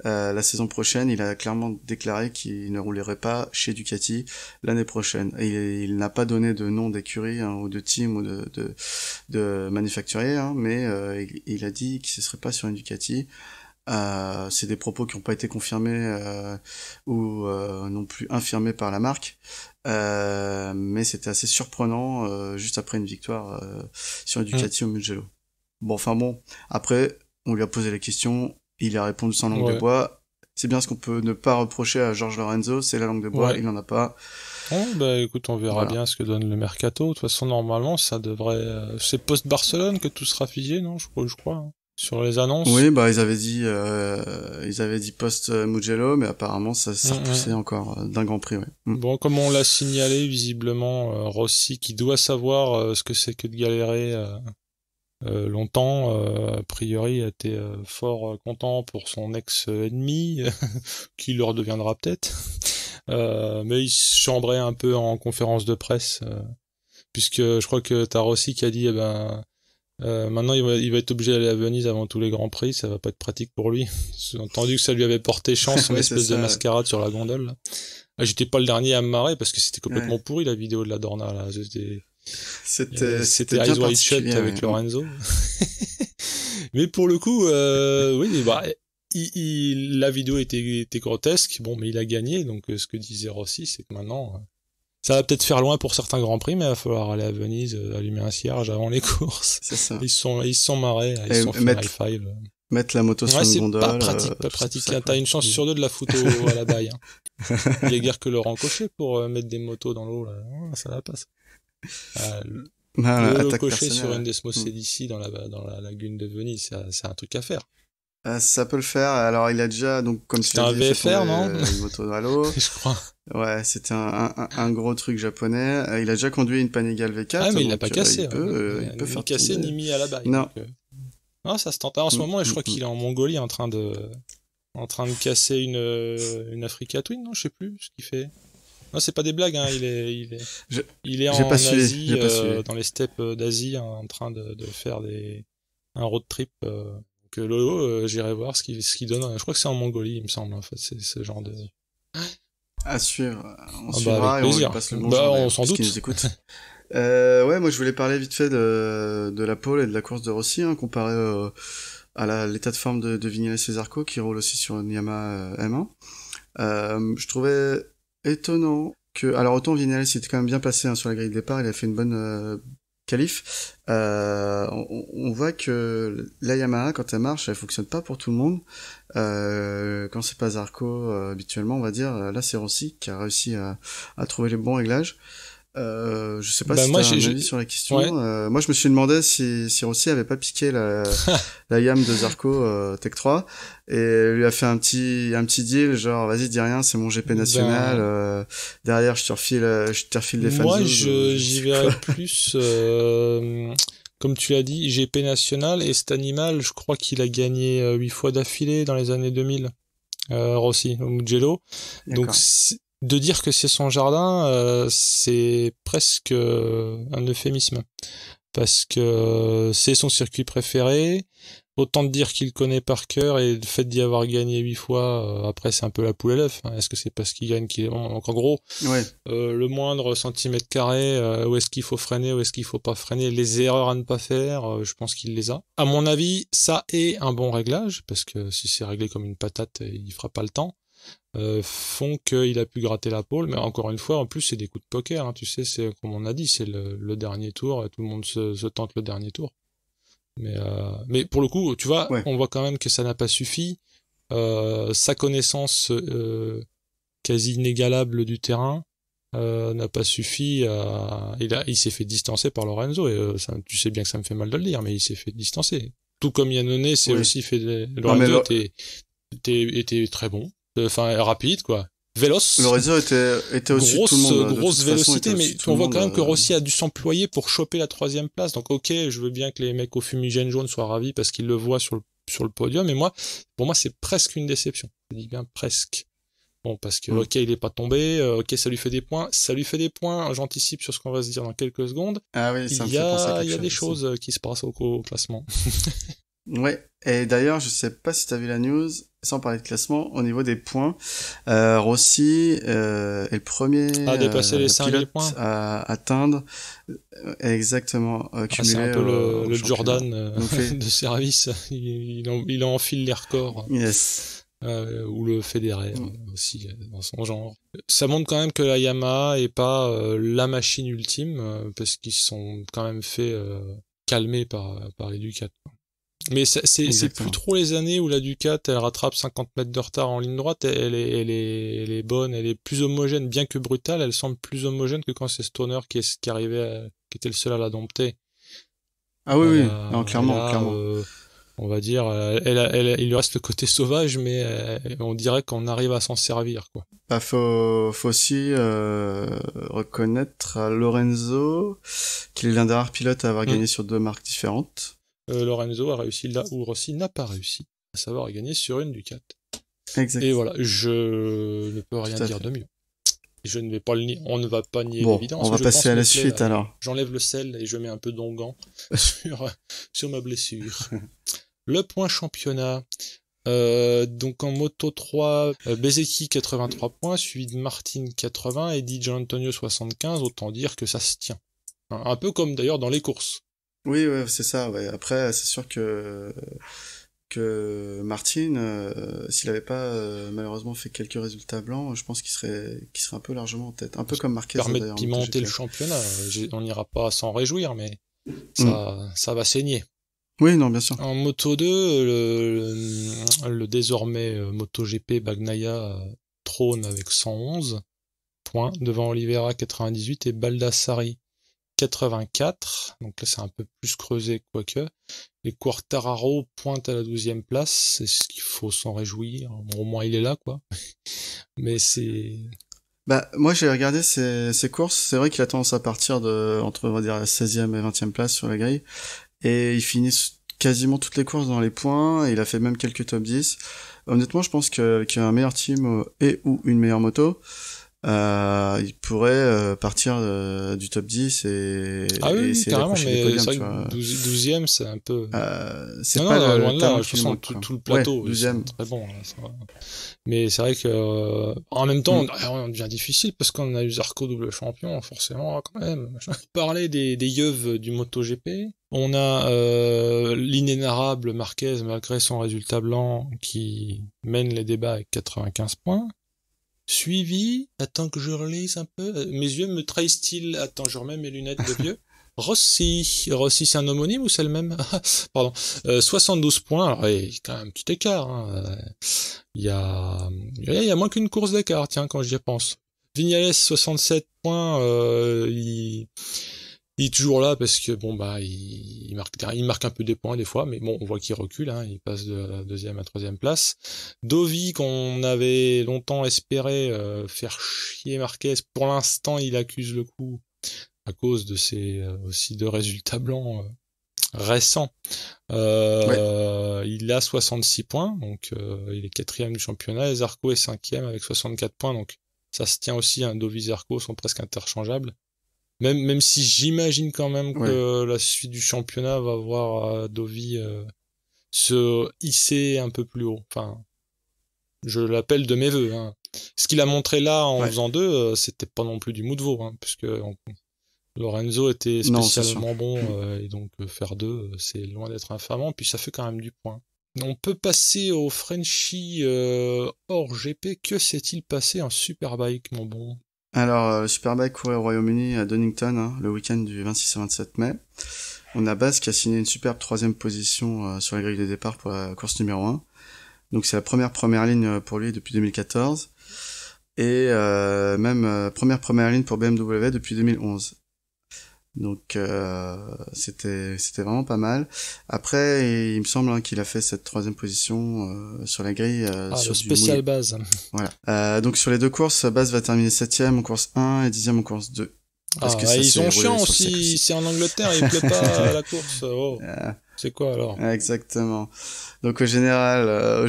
la saison prochaine, il a clairement déclaré qu'il ne roulerait pas chez Ducati l'année prochaine. Et il n'a pas donné de nom d'écurie hein, ou de team ou de manufacturier, hein, mais il a dit qu'il ne serait pas sur une Ducati. C'est des propos qui n'ont pas été confirmés ou non plus infirmés par la marque, mais c'était assez surprenant juste après une victoire sur une Mm. Ducati au Mugello. Bon, enfin bon, après on lui a posé la question, il a répondu sans langue de Ouais. bois. C'est bien ce qu'on peut ne pas reprocher à George Lorenzo, c'est la langue de bois, Ouais. il n'en a pas. Bon, bah écoute, on verra Voilà. bien ce que donne le mercato. De toute façon, normalement, ça devrait... c'est post-Barcelone que tout sera figé, non? Je crois, hein. Sur les annonces. Oui, bah ils avaient dit post Mugello, mais apparemment ça Mm, s'est repoussé mm. encore d'un Grand Prix, ouais. Mm. Bon, comme on l'a signalé, visiblement, Rossi, qui doit savoir ce que c'est que de galérer longtemps, a priori, a été fort content pour son ex-ennemi, qui le redeviendra peut-être. Mais il se chambrait un peu en conférence de presse, puisque je crois que t'as Rossi qui a dit, eh ben, maintenant il va être obligé d'aller à Venise avant tous les grands prix, ça va pas être pratique pour lui. J'ai entendu que ça lui avait porté chance, son Ouais, c'est espèce de ça. mascarade sur la gondole, là. Ah, j'étais pas le dernier à me marrer parce que c'était complètement Ouais. pourri la vidéo de la Dorna, là. C'était C'était bien Eyes Wide Shut particulier, ouais. avec Lorenzo. Mais pour le coup, oui, bah, la vidéo était grotesque, bon, mais il a gagné, donc ce que disait Rossi, c'est que maintenant, ça va peut-être faire loin pour certains grands prix, mais il va falloir aller à Venise, allumer un cierge avant les courses. C'est ça. Ils se sont marrés, ils se Et sont fait un high five. mettre la moto sur Ouais, une c'est pas gondole, pratique, pas c'est tout pratique, ça, hein. quoi. T'as une chance Mm. sur deux de la photo à la baille, hein. Il y a guère que Laurent Cochet pour mettre des motos dans l'eau, là. Ah, ça va pas, ça. Ah, Voilà, le attaque Cochet sur une personnelle, Desmos ouais. Mm. Medici dans la lagune de Venise, c'est un truc à faire. Ça peut le faire. Alors, il a déjà, donc, comme tu C'était l'as un dit, fait tomber VFR, non? une moto à l'eau. Je crois. Ouais, c'était un gros truc japonais. Il a déjà conduit une Panigale Ah, V4, mais il l'a donc pas cassé, ouais. il peut Ni faire cassé, tourner. ni mis à la baille, Non. donc, ah, ça se tente. Ah, en ce Mm, moment, et je mm, crois mm. qu'il est en Mongolie en train de casser une Africa Twin, non? Je sais plus ce qu'il fait. Non, c'est pas des blagues, hein. Je- Il est J'ai pas en suivi, Asie, j'ai pas suivi. dans les steppes d'Asie, hein, en train de faire un road trip. Que Lolo, j'irai voir ce qu'il donne. Je crois que c'est en Mongolie, il me semble, en fait. C'est ce genre de... À suivre. On Ah bah, avec suivra et on lui plaisir. passe le Bah, bonjour on d'ailleurs, s'en puisqu'il nous doute. écoute. Ouais, moi je voulais parler vite fait de la pole et de la course de Rossi, hein, comparé à l'état de forme de Vignales et Zarco, qui roule aussi sur une Yamaha M1. Je trouvais étonnant que, alors autant Vignales il était quand même bien placé hein, sur la grille de départ, il a fait une bonne qualif. On voit que la Yamaha quand elle marche, elle fonctionne pas pour tout le monde. Quand c'est pas Zarco habituellement, on va dire, là c'est Rossi qui a réussi à trouver les bons réglages. Je sais pas Bah, si moi, t'as un avis sur la ouais. question. Moi, je me suis demandé si Rossi avait pas piqué la Yam de Zarco Tech 3 et lui a fait un petit deal, genre vas-y dis rien, c'est mon GP national. Ben, Derrière, je te refile les fanzos ou je j'y sais verrais quoi. plus, comme tu l'as dit, GP national et cet animal, je crois qu'il a gagné 8 fois d'affilée dans les années 2000, Rossi, au Mugello. Donc, D'accord. de dire que c'est son jardin, c'est presque un euphémisme. Parce que c'est son circuit préféré. Autant de dire qu'il connaît par cœur et le fait d'y avoir gagné 8 fois, après c'est un peu la poule à l'œuf. Hein. Est-ce que c'est parce qu'il gagne qu'il est bon? Donc en gros, Ouais. le moindre centimètre carré, où est-ce qu'il faut freiner, où est-ce qu'il faut pas freiner, les erreurs à ne pas faire, je pense qu'il les a. À mon avis, ça est un bon réglage, parce que si c'est réglé comme une patate, il fera pas le temps. Font qu'il a pu gratter la pole, mais encore une fois, en plus, c'est des coups de poker, hein, tu sais, c'est comme on a dit, c'est le dernier tour, et tout le monde se tente le dernier tour. Mais pour le coup, tu vois, Ouais. on voit quand même que ça n'a pas suffi. Sa connaissance quasi inégalable du terrain, n'a pas suffi à... Il s'est fait distancer par Lorenzo, et ça, tu sais bien que ça me fait mal de le dire, mais il s'est fait distancer. Tout comme Iannone s'est aussi fait... Lorenzo était très bon, enfin rapide, quoi. Véloce. Lorenzo était au-dessus de tout le monde. Grosse vélocité, mais on voit quand même que Rossi a dû s'employer pour choper la 3e place. Donc ok, je veux bien que les mecs au fumigène jaune soient ravis parce qu'ils le voient sur le podium, mais pour moi, c'est presque une déception. Je dis bien presque. Bon, parce que ok, il est pas tombé, ok, ça lui fait des points, j'anticipe sur ce qu'on va se dire dans quelques secondes. Ah oui, ça me fait penser à quelque chose. Il y a des choses qui se passent au classement. Ouais, et d'ailleurs, je sais pas si t'as vu la news, sans parler de classement, au niveau des points, Rossi est le premier à dépasser les 5000 points, à atteindre exactement cumulé. C'est un peu le Jordan de service, il enfile les records. Yes. Ou le Federer aussi dans son genre. Ça montre quand même que la Yamaha est pas la machine ultime, parce qu'ils se sont quand même fait calmer par les Ducati. Mais c'est plus trop les années où la Ducati elle rattrape 50 mètres de retard en ligne droite, elle est bonne, elle est plus homogène, bien que brutale, elle semble plus homogène que quand c'est Stoner qui était le seul à la dompter. Ah oui, non, clairement. On va dire, il lui reste le côté sauvage, mais on dirait qu'on arrive à s'en servir, quoi. Bah, faut aussi reconnaître à Lorenzo qu'il est l'un des rares pilotes à avoir gagné sur 2 marques différentes. Lorenzo a réussi là où Rossi n'a pas réussi, à savoir gagner sur une Ducati. Exact. Et voilà, je ne peux rien dire de mieux. Je ne vais pas le nier, on ne va pas nier l'évidence. On va passer à la suite alors. J'enlève le sel et je mets un peu d'onguent sur ma blessure. Le point championnat. Donc en moto 3, Bezzecchi 83 points, suivi de Martin 80 et Di Gianantonio 75, autant dire que ça se tient. Un peu comme d'ailleurs dans les courses. Oui, ouais, c'est ça, ouais. Après, c'est sûr que Martin, s'il avait pas malheureusement fait quelques résultats blancs, je pense qu'il serait un peu largement en tête. Un peu comme Marquez d'ailleurs. Ça permet de pimenter le championnat. On n'ira pas s'en réjouir, mais ça va saigner. Oui, non, bien sûr. En Moto 2, le désormais MotoGP Bagnaia trône avec 111 points, devant Oliveira 98 et Baldassari 84. Donc là, c'est un peu plus creusé, quoique. Et Quartararo pointe à la 12e place, c'est ce qu'il faut s'en réjouir. Bon, au moins, il est là, quoi. Mais c'est... Bah, moi, j'ai regardé ses courses. C'est vrai qu'il a tendance à partir entre, on va dire, la 16e et 20e place sur la grille. Et il finit quasiment toutes les courses dans les points, et il a fait même quelques top 10. Honnêtement, je pense qu'avec un meilleur team et ou une meilleure moto, il pourrait partir du top 10 et essayer d'accrocher les podiums. Mais c'est vrai que 12e, c'est un peu... c'est pas loin de là, de toute façon, tout le plateau, 12e. C'est très bon. Là, ça va. Mais c'est vrai que en même temps, on devient difficile parce qu'on a eu Zarco double champion, forcément, quand même. Parler des yeux du MotoGP. On a l'inénarrable Marquez, malgré son résultat blanc, qui mène les débats avec 95 points. Suivi, attends que je relise un peu, mes yeux me trahissent-ils, attends, je remets mes lunettes de vieux. Rossi, c'est un homonyme ou c'est le même? Pardon. 72 points, alors il y a quand même un petit écart. Hein. Il y a moins qu'une course d'écart, tiens, quand j'y pense. Vignales, 67 points, il est toujours là parce que bon bah il marque un peu des points des fois, mais bon on voit qu'il recule, hein, il passe de la 2e à 3e place. Dovi qu'on avait longtemps espéré faire chier Marquez, pour l'instant il accuse le coup à cause de ses aussi de résultats blancs récents. Il a 66 points, donc il est 4e du championnat, et Zarco est 5e avec 64 points, donc ça se tient aussi, hein, Dovi et Zarco sont presque interchangeables. Même si j'imagine quand même que la suite du championnat va voir Dovi se hisser un peu plus haut. Enfin, je l'appelle de mes vœux. Hein. Ce qu'il a montré là en faisant 2, c'était pas non plus du mou de veau, hein, puisque Lorenzo était spécialement bon, et donc faire 2, c'est loin d'être infamant, puis ça fait quand même du point. On peut passer au Frenchie hors GP. Que s'est-il passé en Superbike, mon bon? Alors, le Superbike courait au Royaume-Uni à Donington, hein, le week-end du 26 et 27 mai. On a Baz qui a signé une superbe 3e position sur la grille de départ pour la course numéro 1. Donc c'est la première ligne pour lui depuis 2014. et même première ligne pour BMW depuis 2011. Donc c'était vraiment pas mal. Après, il me semble qu'il a fait cette 3e position sur la grille. Sur le du spécial mouillé. base. Voilà. Donc sur les 2 courses, Baz va terminer 7e en course 1 et 10e en course 2. Parce que ils sont chiants aussi. C'est en Angleterre, il pleut pas à la course. Oh. C'est quoi alors? Exactement. Donc au général,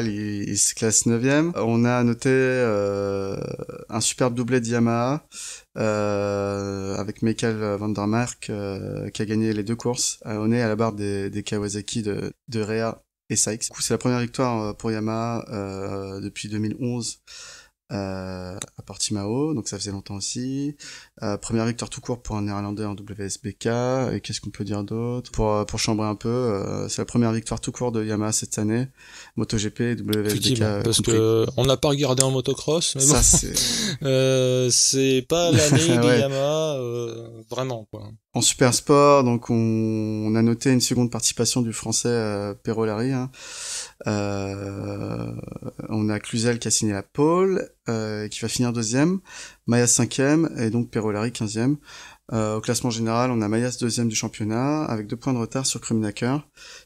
il se classe 9e. On a noté un superbe doublé de Yamaha avec Michael van der Mark qui a gagné les 2 courses. On est à la barre des Kawasaki de Rea et Sykes. Du coup, c'est la première victoire pour Yamaha depuis 2011. À Portimao, donc ça faisait longtemps aussi. Première victoire tout court pour un Néerlandais en WSBK. Et qu'est-ce qu'on peut dire d'autre pour chambrer un peu, c'est la première victoire tout court de Yamaha cette année. MotoGP, WSBK. Parce que on n'a pas regardé en motocross, mais ça, c'est pas l'année de Yamaha, vraiment quoi. En super sport, donc on a noté une seconde participation du français Perolari. On a Cluzel qui a signé la pole, qui va finir 2e, Mayas 5e et donc Perolari 15e. Au classement général, on a Mayas 2e du championnat avec 2 points de retard sur Krumnacher.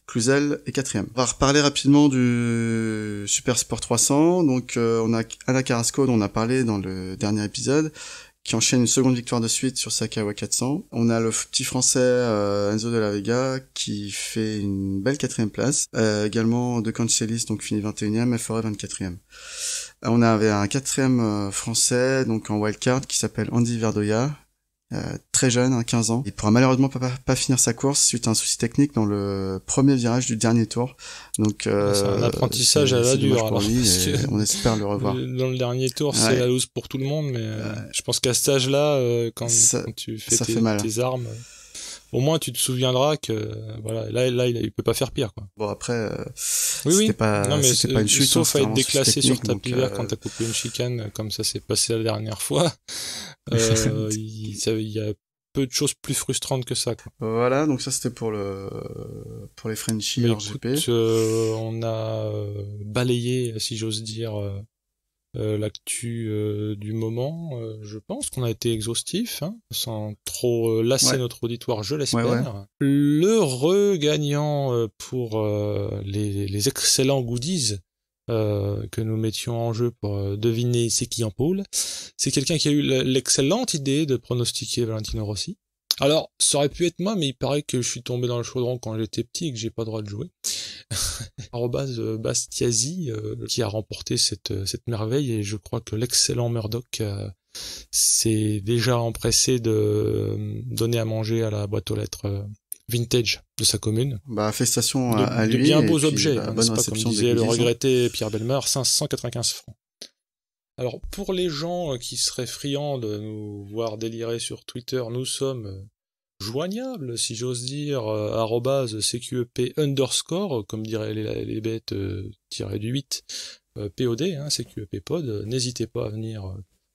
Cluzel est 4e. On va reparler rapidement du Super Sport 300. Donc on a Ana Carrasco dont on a parlé dans le dernier épisode, qui enchaîne une seconde victoire de suite sur sa Kawa 400. On a le petit français Enzo de la Vega qui fait une belle 4e place. Également De Cancelis, donc finit 21e, Forêt 24e. On avait un 4e français donc en wildcard qui s'appelle Andy Verdoya, très jeune, 15 ans. Il pourra malheureusement pas finir sa course suite à un souci technique dans le premier virage du dernier tour. Donc c'est un apprentissage à la dure. Alors, on espère le revoir. Dans le dernier tour, c'est la loose pour tout le monde, mais je pense qu'à cet âge-là, quand tu fais tes armes, au moins tu te souviendras que voilà, là il peut pas faire pire quoi. Bon après, c'était pas une chute, sauf à être déclassé sur tapis vert quand t'as coupé une chicane, comme ça s'est passé la dernière fois. Il y a peu de choses plus frustrantes que ça quoi. Voilà, donc ça c'était pour les Frenchies RGP. On a balayé, si j'ose dire, l'actu du moment. Je pense qu'on a été exhaustif, sans trop lasser notre auditoire, je l'espère. Ouais. Le regagnant pour les excellents goodies que nous mettions en jeu pour deviner c'est qui en pôle, c'est quelqu'un qui a eu l'excellente idée de pronostiquer Valentino Rossi. Alors, ça aurait pu être moi, mais il paraît que je suis tombé dans le chaudron quand j'étais petit et que j'ai pas le droit de jouer. Bastiasi, qui a remporté cette merveille, et je crois que l'excellent Murdoch s'est déjà empressé de donner à manger à la boîte aux lettres vintage de sa commune. Félicitations à lui. De bien beaux objets, bonne réception, comme disait le regretté Pierre Bellemare, 595 francs. Alors, pour les gens qui seraient friands de nous voir délirer sur Twitter, nous sommes joignables, si j'ose dire, @CQEP_, comme diraient les bêtes, tiré du 8, POD, CQEP pod. N'hésitez pas à venir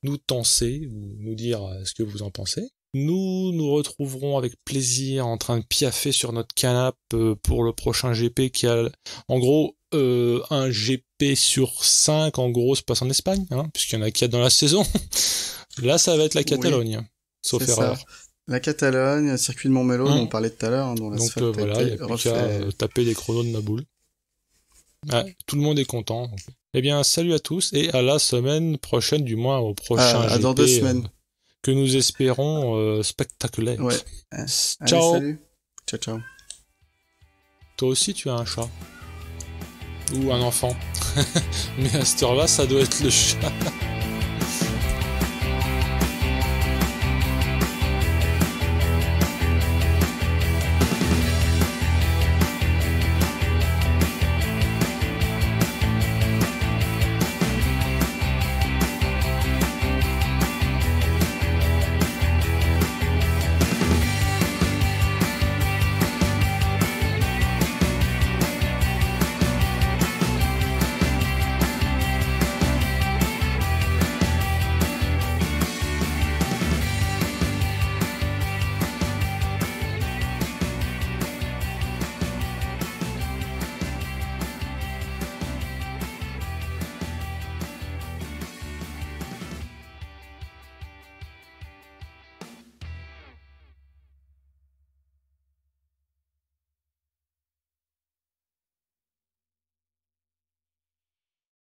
nous tenser ou nous dire ce que vous en pensez. Nous nous retrouverons avec plaisir en train de piaffer sur notre canapé pour le prochain GP qui a, en gros, un GP sur 5 en gros se passe en Espagne, puisqu'il y en a 4 dans la saison. Là, ça va être la Catalogne, sauf erreur. Ça. La Catalogne, le circuit de Montmelo dont on parlait tout à l'heure, dont l'asphalte voilà, il n'y a plus qu'à taper les chronos de Naboul. Tout le monde est content. Donc. Eh bien, salut à tous et à la semaine prochaine, du moins au prochain GP. Dans 2 semaines. Que nous espérons spectaculaire. Ouais. Ciao. Allez, salut. Ciao. Toi aussi, tu as un chat. Ou un enfant. Mais à cette heure-là, ça doit être le chat.